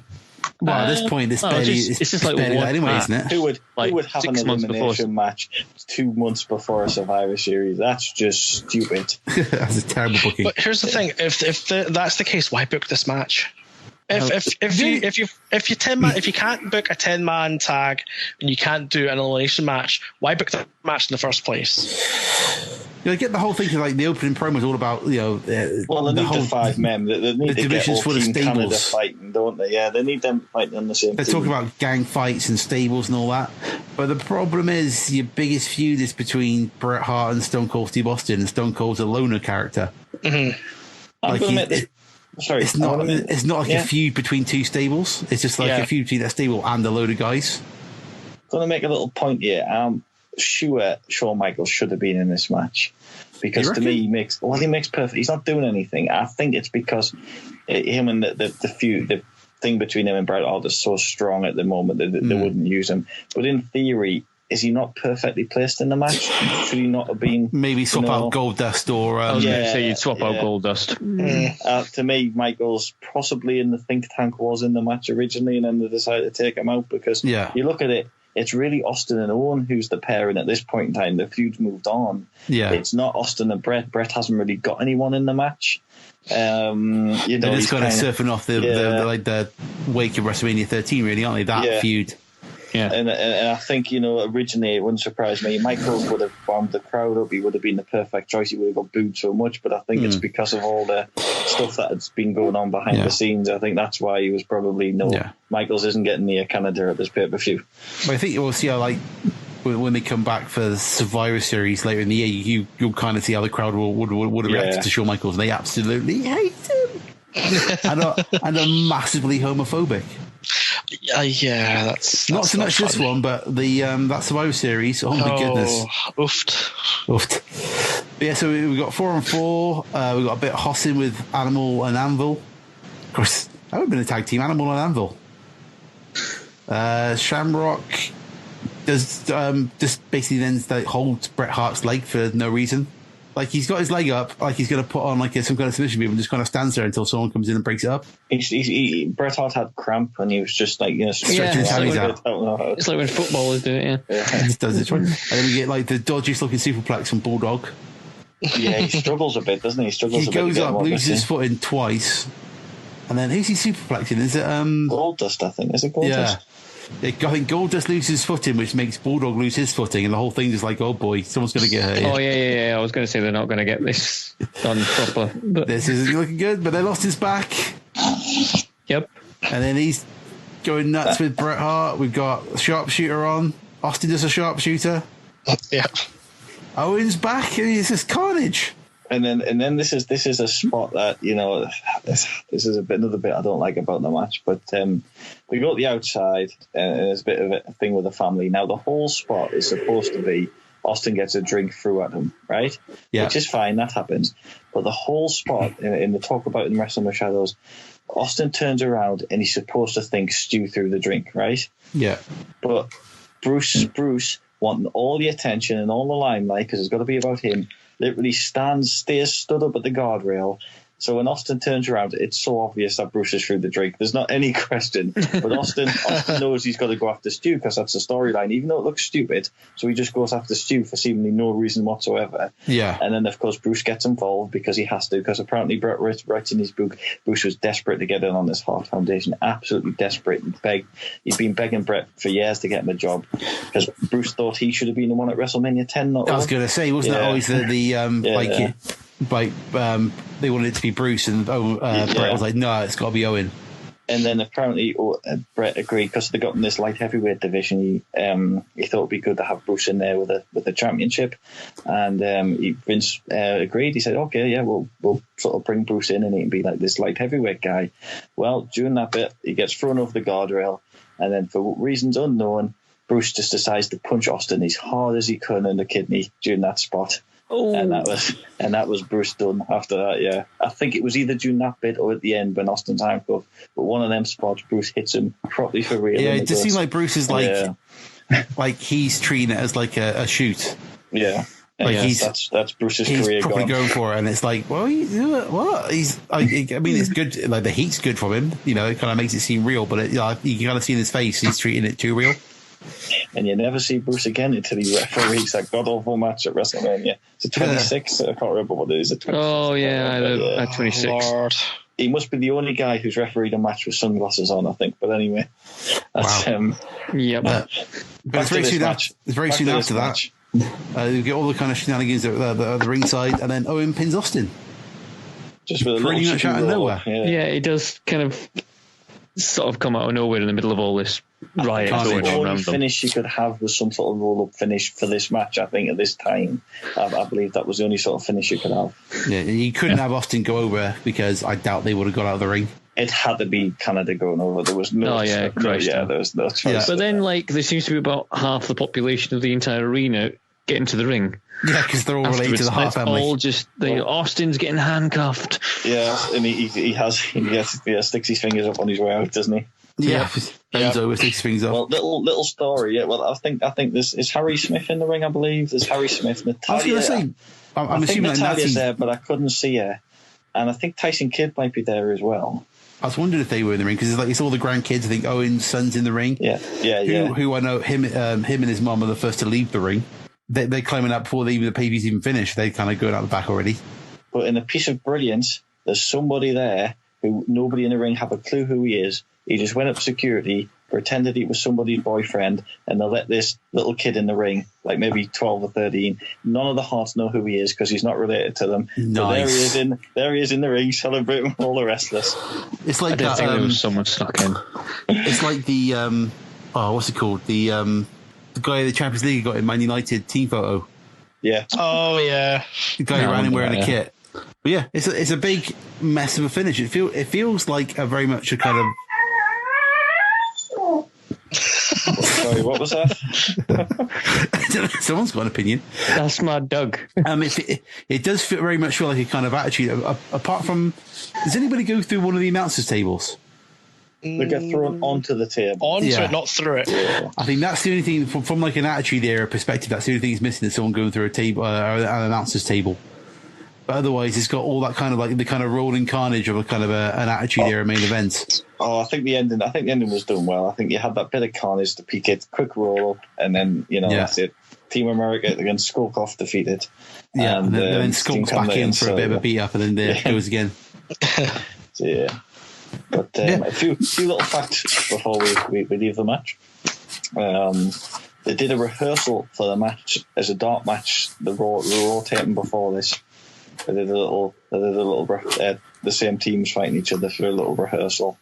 Well, at this point, it's just like one anyway, isn't it? Who would have an elimination match 2 months before a Survivor Series? That's just stupid. That's a terrible booking. But here's the thing: if that's the case, why book this match? If you can't book a 10-man tag and you can't do an elimination match, why book that match in the first place? I get the whole thing of the opening promo is all about they need the 5 men. They need to get all Team Canada fighting, don't they? Yeah, they need them fighting on the same. They're talking about gang fights and stables and all that, but the problem is your biggest feud is between Bret Hart and Stone Cold Steve Austin, and Stone Cold's a loner character. Mm-hmm. It's not a feud between 2 stables. It's just a feud between that stable and a load of guys. I'm going to make a little point here. Sure, Shawn Michaels should have been in this match because to me he makes perfect. He's not doing anything. I think it's because him and the feud, the thing between him and Bret Hart is so strong at the moment that they wouldn't use him. But in theory, is he not perfectly placed in the match? Should he not have been? Maybe swap out Goldust or. You'd swap out Goldust. To me, Michaels possibly in the think tank was in the match originally, and then they decided to take him out because you look at it. It's really Austin and Owen who's the pair, and at this point in time, the feud's moved on. Yeah, it's not Austin and Bret. Bret hasn't really got anyone in the match. They're just kind of surfing off the wake of WrestleMania 13, really, aren't they? That feud. Yeah, and I think originally it wouldn't surprise me. Michaels would have bombed the crowd up. He would have been the perfect choice. He would have got booed so much, but I think it's because of all the stuff that has been going on behind the scenes. I think that's why he was probably Michaels isn't getting near Canada at this pay-per-view. But I think we'll see how when they come back for the Survivor Series later in the year, you'll kind of see how the crowd would have reacted to Shawn Michaels. They absolutely hate him and are massively homophobic. That's not so much this one, but the that Survivor Series. Oh my goodness! Oofed. But so we got 4-on-4. We got a bit of hossing with Animal and Anvil. Of course, that would have been a tag team, Animal and Anvil. Shamrock does just basically then holds Bret Hart's leg for no reason. Like he's got his leg up, like he's going to put on like some kind of submission move and just kind of stands there until someone comes in and breaks it up. Bret Hart had cramp and he was just like, stretching his hands out. It's like when footballers do it, yeah. He just does it. And then we get like the dodgiest looking superplex from Bulldog. Yeah, he struggles a bit, doesn't he? He goes up, loses his footing twice, and then who's he superplexing? Is it Goldust? I think is it Goldust? Yeah. I think Goldust loses his footing, which makes Bulldog lose his footing, and the whole thing is like, oh boy, someone's going to get hurt. Oh yeah. I was going to say they're not going to get this done proper. But this isn't looking good, but they lost his back. Yep. And then he's going nuts with Bret Hart. We've got sharpshooter on. Austin does a sharpshooter. Yeah. Owen's back, and it's just carnage. And then this is a spot that this is another bit I don't like about the match. But we go to the outside, and there's a bit of a thing with the family. Now the whole spot is supposed to be Austin gets a drink through at him, right? Yeah. Which is fine, that happens. But the whole spot in the talk about in Wrestling with Shadows, Austin turns around and he's supposed to think stew through the drink, right? Yeah. But Bruce wanting all the attention and all the limelight because it's got to be about him. Literally stays stood up at the guardrail. So when Austin turns around, it's so obvious that Bruce is through the drink. There's not any question. But Austin knows he's got to go after Stu because that's the storyline, even though it looks stupid. So he just goes after Stu for seemingly no reason whatsoever. Yeah. And then, of course, Bruce gets involved because he has to, because apparently Bret writes in his book, Bruce was desperate to get in on this Hart Foundation, absolutely desperate. He'd been begging Bret for years to get him a job because Bruce thought he should have been the one at WrestleMania 10. Not I was going to say, wasn't that always they wanted it to be Bruce, and Bret was like, no, it's got to be Owen. And then apparently Bret agreed because they got in this light heavyweight division. He thought it'd be good to have Bruce in there with the championship, and Vince agreed. He said, "Okay, yeah, we'll sort of bring Bruce in, and he can be like this light heavyweight guy." Well, during that bit, he gets thrown over the guardrail, and then for reasons unknown, Bruce just decides to punch Austin as hard as he could in the kidney during that spot. Oh. And that was Bruce done after that. Yeah, I think it was either during that bit or at the end when Austin's handcuffed. But one of them spots, Bruce hits him properly for real. Yeah, it just seems like Bruce is like he's treating it as like a shoot. Yeah, like that's Bruce's career. He's probably gone. going for it, and it's like, well, what? I mean, it's good. Like the heat's good from him. It kind of makes it seem real, but you kind of see in his face he's treating it too real. And you never see Bruce again until he referees that god awful match at WrestleMania. Is it 26? I can't remember what it is. Oh yeah, at 26. Lord. He must be the only guy who's refereed a match with sunglasses on, I think. But anyway, that's yep. But it's very soon after that. You get all the kind of shenanigans at the ringside, and then Owen pins Austin. Just with a pretty much out of nowhere. Yeah, it does kind of sort of come out of nowhere in the middle of all this riot going on. The only around them. finish you could have was some sort of roll-up finish for this match, I think, at this time. I believe that was the only sort of finish you could have. Yeah, you couldn't have Austin go over because I doubt they would have got out of the ring. It had to be Canada going over. There was no there was no choice. Yeah. But then, there seems to be about half the population of the entire arena getting to the ring. Yeah, because they're all related to the Hart family. All just Austin's getting handcuffed. Yeah, and he sticks his fingers up on his way out, doesn't he? Yeah, bends over, sticks his fingers up. Well, little story. Yeah, well, I think this is Harry Smith in the ring. I believe there's Harry Smith. Natalia, I was going to say, I'm assuming Natalia's there, but I couldn't see her. And I think Tyson Kidd might be there as well. I was wondering if they were in the ring because it's all the grandkids. I think Owen's son's in the ring. Yeah. Who I know him and his mum are the first to leave the ring. They're climbing up before the PPV's even finished. They're kind of going out the back already. But in a piece of brilliance, there's somebody there who nobody in the ring have a clue who he is. He just went up to security, pretended he was somebody's boyfriend, and they let this little kid in the ring, like maybe 12 or 13. None of the Harts know who he is because he's not related to them. Nice. But there he is in the ring celebrating with all the wrestlers. It's like I didn't think there was someone stuck in. It's like the what's it called? The guy in the Champions League got in Man United team photo. Yeah. Oh yeah. The guy who ran in wearing a kit. But yeah, it's a big mess of a finish. It feels like a very much a kind of. Sorry, what was that? Someone's got an opinion. That's my Doug. It does very much feel like a kind of attitude. Apart from, does anybody go through one of the announcers' tables? They get thrown onto the table. Onto it, not through it. Yeah. I think that's the only thing from like an attitude era perspective. That's the only thing he's missing is someone going through a table, an announcer's table. But otherwise, it's got all that kind of like the kind of rolling carnage of a kind of an Attitude Era main event. Oh, I think the ending was done well. I think you had that bit of carnage, the PK, quick roll up, and then that's it. Team America against Skulkoff defeated. Yeah, and then Skulk's back in for a bit of a beat up, and then there it goes again. So, yeah. But a few little facts before we leave the match. They did a rehearsal for the match as a dark match. They were rotating before this. They did a little. The same teams fighting each other for a little rehearsal,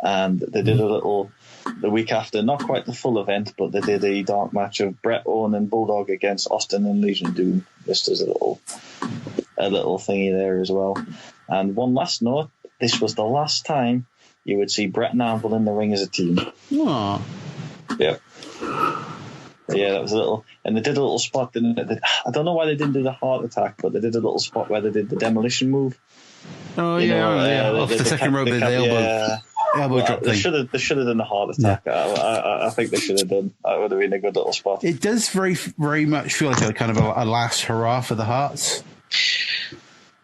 and they did a little the week after. Not quite the full event, but they did a dark match of Bret, Owen, and Bulldog against Austin and Legion of Doom. Just as a little thingy there as well. And one last note: this was the last time you would see Bret and Anvil in the ring as a team. Aww. Yep. Yeah, that was a little, and they did a little spot. Didn't they? I don't know why they didn't do the heart attack, but they did a little spot where they did the demolition move. Oh yeah. Off the second rope, the elbow drop thing. They should have done the heart attack. Yeah. I think they should have done. That would have been a good little spot. It does very, very much feel like a kind of a last hurrah for the Hearts.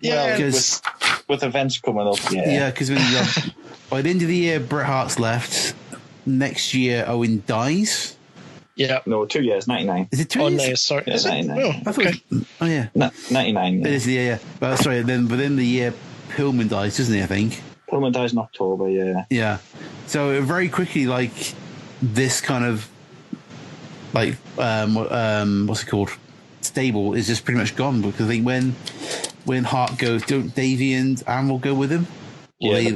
Yeah, because with events coming up. Yeah, because by the end of the year, Bret Hart's left. Next year, Owen dies. Yeah. No, 2 years, 99. Is it 2 years? No, sorry. Yeah, is 99. It? Oh, okay. Oh, yeah. 99, yeah. It is, yeah. But sorry, then within the year, Pillman dies, doesn't he, I think? Pillman dies in October, yeah. Yeah. So very quickly, like, this kind of, like, what's it called? Stable is just pretty much gone, because I think when Hart goes, don't Davey and Anvil go with him? Yeah, Davey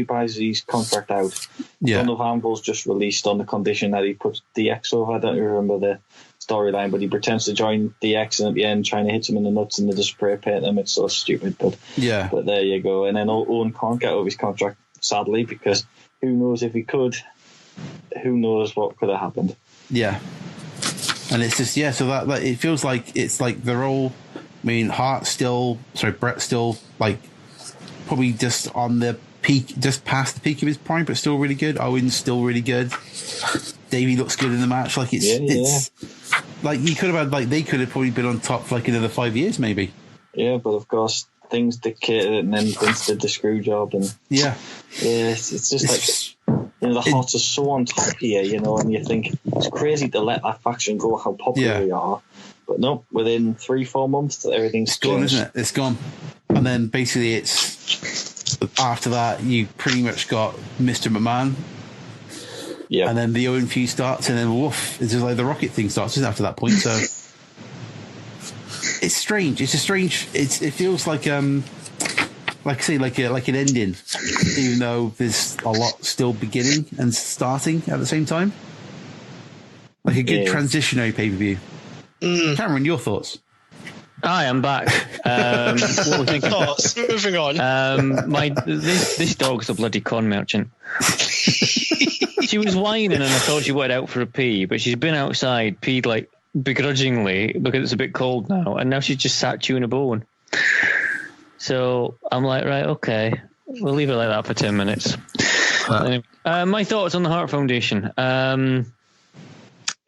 buys his contract out. Yeah. One of Anvil's just released on the condition that he puts DX over. I don't remember the storyline, but he pretends to join DX, and at the end, trying to hit him in the nuts, and they just spray paint him. It's so stupid, but there you go. And then Owen can't get over his contract, sadly, because who knows if he could? Who knows what could have happened? Yeah, and it's just so that it feels like it's like they're all. I mean, Bret's still like probably just on the peak, just past the peak of his prime, but still really good. Owen's still really good. Davey looks good in the match. Like it's like you could have had they could have probably been on top for like another 5 years maybe. Yeah, but of course things dictated it, and then Vince did the screw job, and it's just like the Hearts are so on top here, and you think it's crazy to let that faction go, how popular they are. But no, within 3-4 months, everything's gone, isn't it? It's gone. And then basically it's after that, you pretty much got Mr. McMahon. Yeah. And then the Owen feud starts, and then woof, it's just like the Rocket thing starts, isn't it, after that point? So it's strange. It's a strange. It feels like I say, like an ending, even though there's a lot still beginning and starting at the same time. Like a good transitionary pay-per-view. Cameron, your thoughts? Hi, I'm back. What we thinking? Thoughts? Moving on. This dog's a bloody con merchant. She was whining, and I thought she went out for a pee, but she's been outside, peed like begrudgingly because it's a bit cold now, and now she's just sat chewing a bone. So I'm like, right, okay, we'll leave it like that for 10 minutes. Anyway, my thoughts on the Hart Foundation.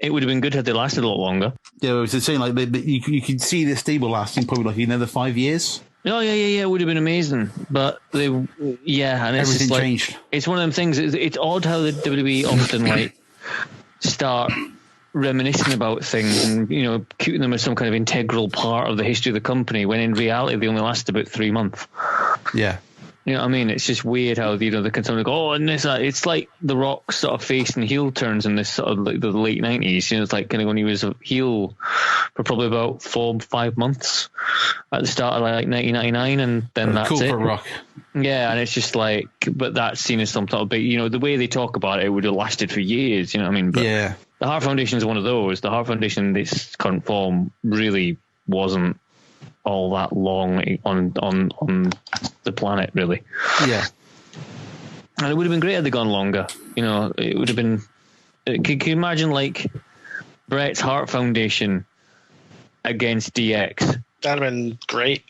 It would have been good had they lasted a lot longer. Yeah, I was saying like you could see this stable lasting probably like another 5 years. Oh yeah, it would have been amazing. But and it's everything like, changed. It's one of them things. It's odd how the WWE often like start reminiscing about things and keeping them as some kind of integral part of the history of the company, when in reality they only lasted about 3 months. Yeah. You know what I mean? It's just weird how they can sort of go, and this, it's like The Rock's sort of face and heel turns in this sort of like the late 90s. It's like kind of when he was a heel for probably about 4-5 months at the start of like 1999, and then that's cool it. For Rock. Yeah, and it's just like, but that's seen as some sort of big, the way they talk about it would have lasted for years. You know what I mean? But yeah. The Hart Foundation is one of those. The Hart Foundation in this current form really wasn't all that long on the planet, really. Yeah. And it would have been great had they gone longer. It would have been. Can you imagine like Bret's Hart Foundation against DX? That'd have been great.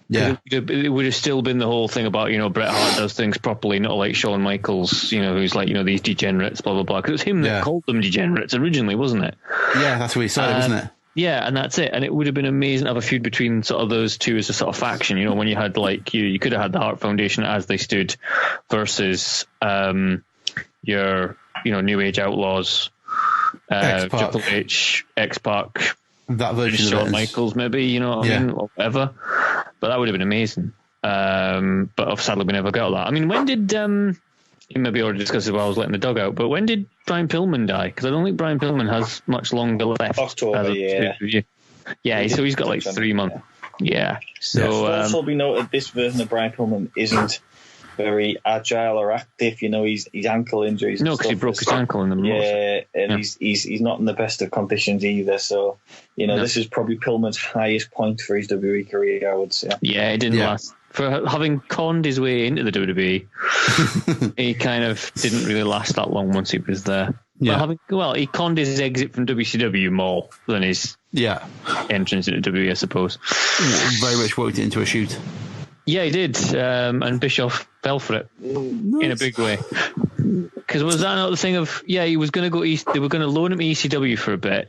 Yeah. It would have still been the whole thing about, Bret Hart does things properly, not like Shawn Michaels, who's like, these degenerates, blah, blah, blah. Because it was him that called them degenerates originally, wasn't it? Yeah, that's what he said, wasn't it? Yeah, and that's it. And it would have been amazing to have a feud between sort of those two as a sort of faction. You know, when you had like you could have had the Hart Foundation as they stood versus your New Age Outlaws, Triple H, X-Pac, that version of Shawn Michaels, maybe, you know what I mean, or whatever. But that would have been amazing. But sadly, we never got that. I mean, when did you maybe already discussed it while I was letting the dog out, but when did Brian Pillman die? Because I don't think Brian Pillman has much longer left. October, yeah. So he's got like 3 months. Yeah. So also be noted, this version of Brian Pillman isn't very agile or active. You know, his ankle injuries. No, because he broke his ankle in the motor. Yeah, and he's not in the best of conditions either. So, you know, this is probably Pillman's highest point for his WWE career, I would say. Yeah, it didn't last. For having conned his way into the WWE, he kind of didn't really last that long once he was there. Yeah. He conned his exit from WCW more than his entrance into WWE, I suppose. Very much worked it into a shoot. Yeah, he did. And Bischoff fell for it in a big way. Because was that not the thing of, he was going to go east, they were going to loan him to ECW for a bit.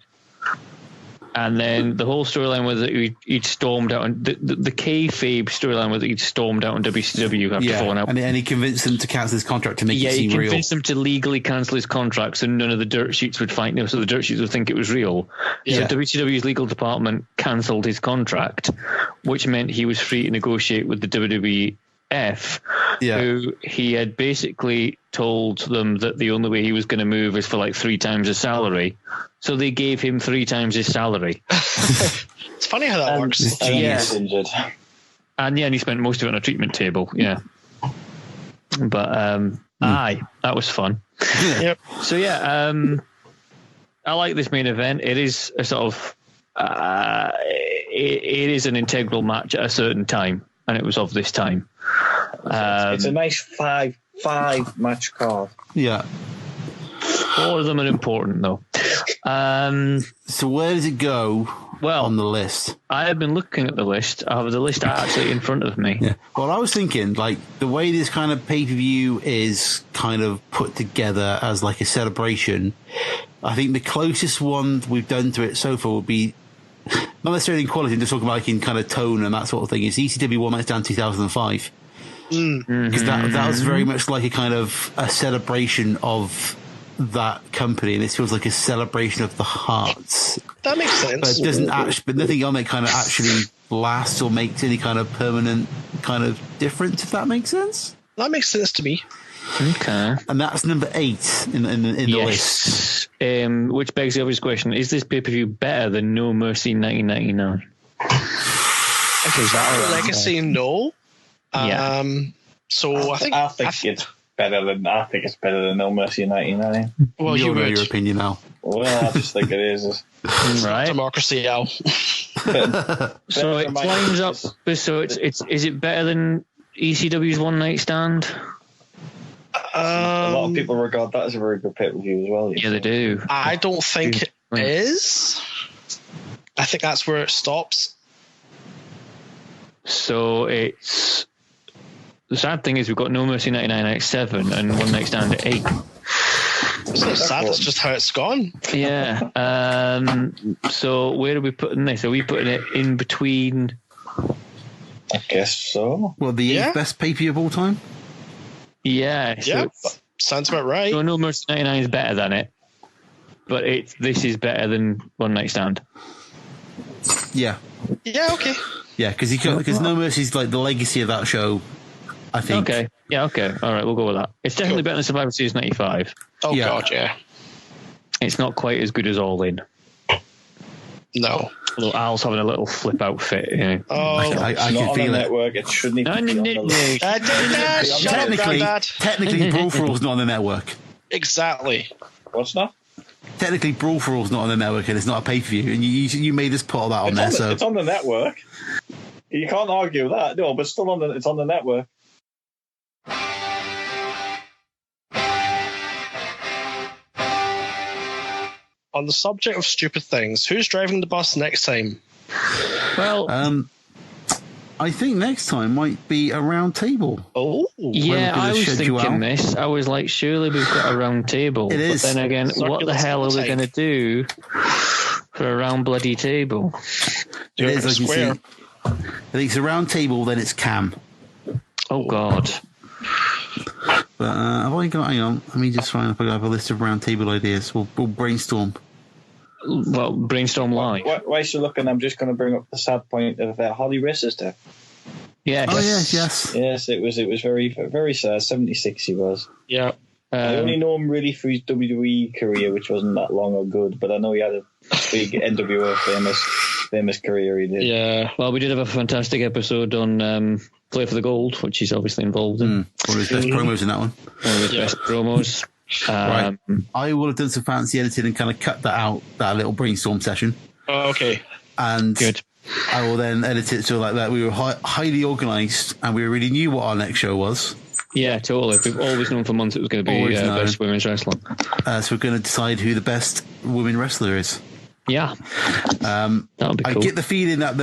And then the whole storyline was that he'd stormed out, and the kayfabe storyline was that he'd stormed out on WCW after falling out. And he convinced them to cancel his contract to make it seem real. Yeah, he convinced them to legally cancel his contract so none of the dirt sheets would find him, so the dirt sheets would think it was real. So WCW's legal department cancelled his contract, which meant he was free to negotiate with the WWF, who he had basically told them that the only way he was going to move is for like 3 times his salary. So they gave him 3 times his salary. It's funny how that works. He's injured. And he spent most of it on a treatment table. Yeah. But that was fun. Yep. So I like this main event. It is a sort of it is an integral match at a certain time, and it was of this time. It's a nice five match card. Yeah. 4 of them are important, though. So where does it go on the list? I have been looking at the list. I have the list actually in front of me. Yeah. Well, I was thinking, like, the way this kind of pay-per-view is kind of put together as, like, a celebration, I think the closest one we've done to it so far would be, not necessarily in quality, just talking about, like, in kind of tone and that sort of thing, is ECW One Night Stand 2005. Because that was very much like a kind of a celebration of that company, and this feels like a celebration of the Hearts. That makes sense. But it doesn't actually, but nothing on it kind of actually lasts or makes any kind of permanent kind of difference, if that makes sense. That makes sense to me. Okay. And that's number 8 in the list. Which begs the obvious question: is this pay-per-view better than No Mercy 1999? Legacy, no. Yeah. So I think it's better than No Mercy in 99. Well, you know your opinion now. Well, I just think it is. Right. Democracy, Al. So it lines up. So is it better than ECW's One Night Stand? A lot of people regard that as a very good pay-per-view as well. Yeah, they do. I don't think it is. I think that's where it stops. So it's... The sad thing is we've got No Mercy 99 at 7 and One Night Stand at 8. It's not sad, that's just how it's gone. Yeah. So where are we putting this? Are we putting it in between? I guess so. Well, the 8th best pay-per-view of all time? Yeah. So sounds about right. So No Mercy 99 is better than it, but this is better than One Night Stand. Yeah. Yeah, okay. Yeah, because No Mercy is like the legacy of that show, I think. Okay. Yeah, okay. All right, we'll go with that. It's definitely better than Survivor Series 95. Oh, yeah. God, yeah. It's not quite as good as All In. No. Although Al's having a little flip outfit. You know. Oh, I can feel it. Network. It shouldn't even be on the list. Technically, Brawl for All's not on the network. Exactly. What's that? Technically, Brawl for All's not on the network, and it's not a pay-per-view. And you made us put all that on there. So it's on the network. You can't argue that. No, but still it's on the network. On the subject of stupid things, who's driving the bus next time? Well, I think next time might be a round table. Oh, yeah, I was thinking this. I was like, surely we've got a round table. It is. But then again, what the hell are we going to do for for a round bloody table. It is, like you see. Square. I think it's a round table, then it's cam. Oh God. But I've only got, hang on, let me just find if I have a list of round table ideas. We'll brainstorm. Well, brainstorm live. Whilst you're looking, I'm just going to bring up the sad point of Holly Race's death. Yes. Oh yes. Yes, it was very, very sad. 76 he was. Yeah. I only know him really through his WWE career, which wasn't that long or good, but I know he had a big NWO famous career he did. Yeah. Well, we did have a fantastic episode on Play for the Gold, which he's obviously involved in. One of his best promos in that one. One of his best promos. Right. I would have done some fancy editing and kind of cut that out, that little brainstorm session. Oh, okay. And Good. I will then edit it so like that we were highly organised and we really knew what our next show was. Yeah, totally. We've always known for months it was going to be best women's wrestling. So we're going to decide who the best women wrestler is. Yeah. That would be cool. I get the feeling that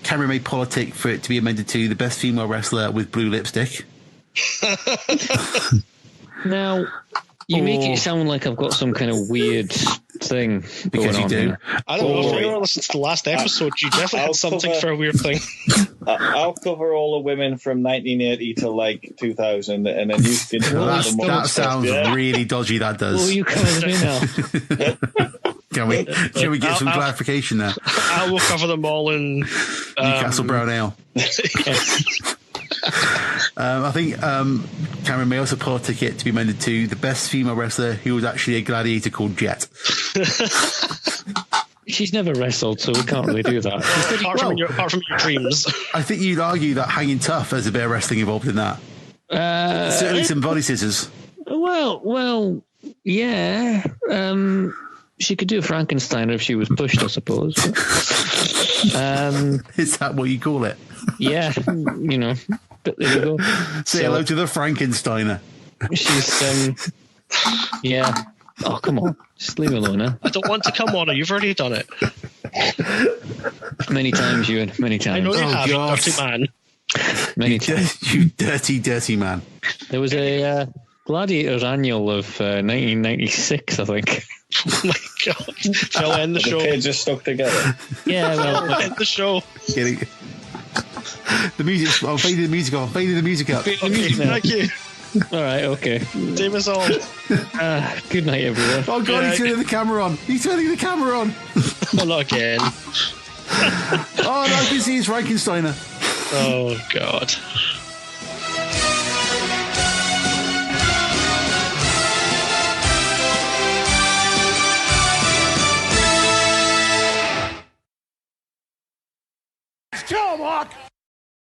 Cameron made politic for it to be amended to the best female wrestler with blue lipstick. Now, you make it sound like I've got some kind of weird thing Because going you on do. here. I don't know. If you listened to the last episode, you definitely had something for a weird thing. I'll cover all the women from 1980 to like 2000, and then you can. That sounds really dodgy. That does. Oh, you covered me now. Can we get some clarification there? I will cover them all in Newcastle Brown Ale. I think Cameron may also politic it to be amended to the best female wrestler who was actually a gladiator called Jet. She's never wrestled, so we can't really do that. apart from your dreams. I think you'd argue that Hanging Tough, there's a bit of wrestling involved in that. Certainly some body scissors. Well, yeah. She could do a Frankensteiner if she was pushed, I suppose. Is that what you call it? Yeah, you know. But there you go. Say hello to the Frankensteiner. She's, yeah. Oh, come on. Just leave her alone, huh? I don't want to come on her. You've already done it. Many times, Ewan. Many times. I know you have, God. you dirty man. Many times. You dirty, dirty man. There was a Gladiators annual of 1996, I think. Oh my God. Shall I end the show? The kids are stuck together. Yeah, well, End the show. Getting the music. Oh, fading the music off. Fading the music up. the music now. Thank you. All right, okay. Same as all. Good night, everyone. Oh God, Yeah, he's turning the camera on. He's turning the camera on. Oh, not again. Oh, no, I can see his Frankensteiner. Oh, God.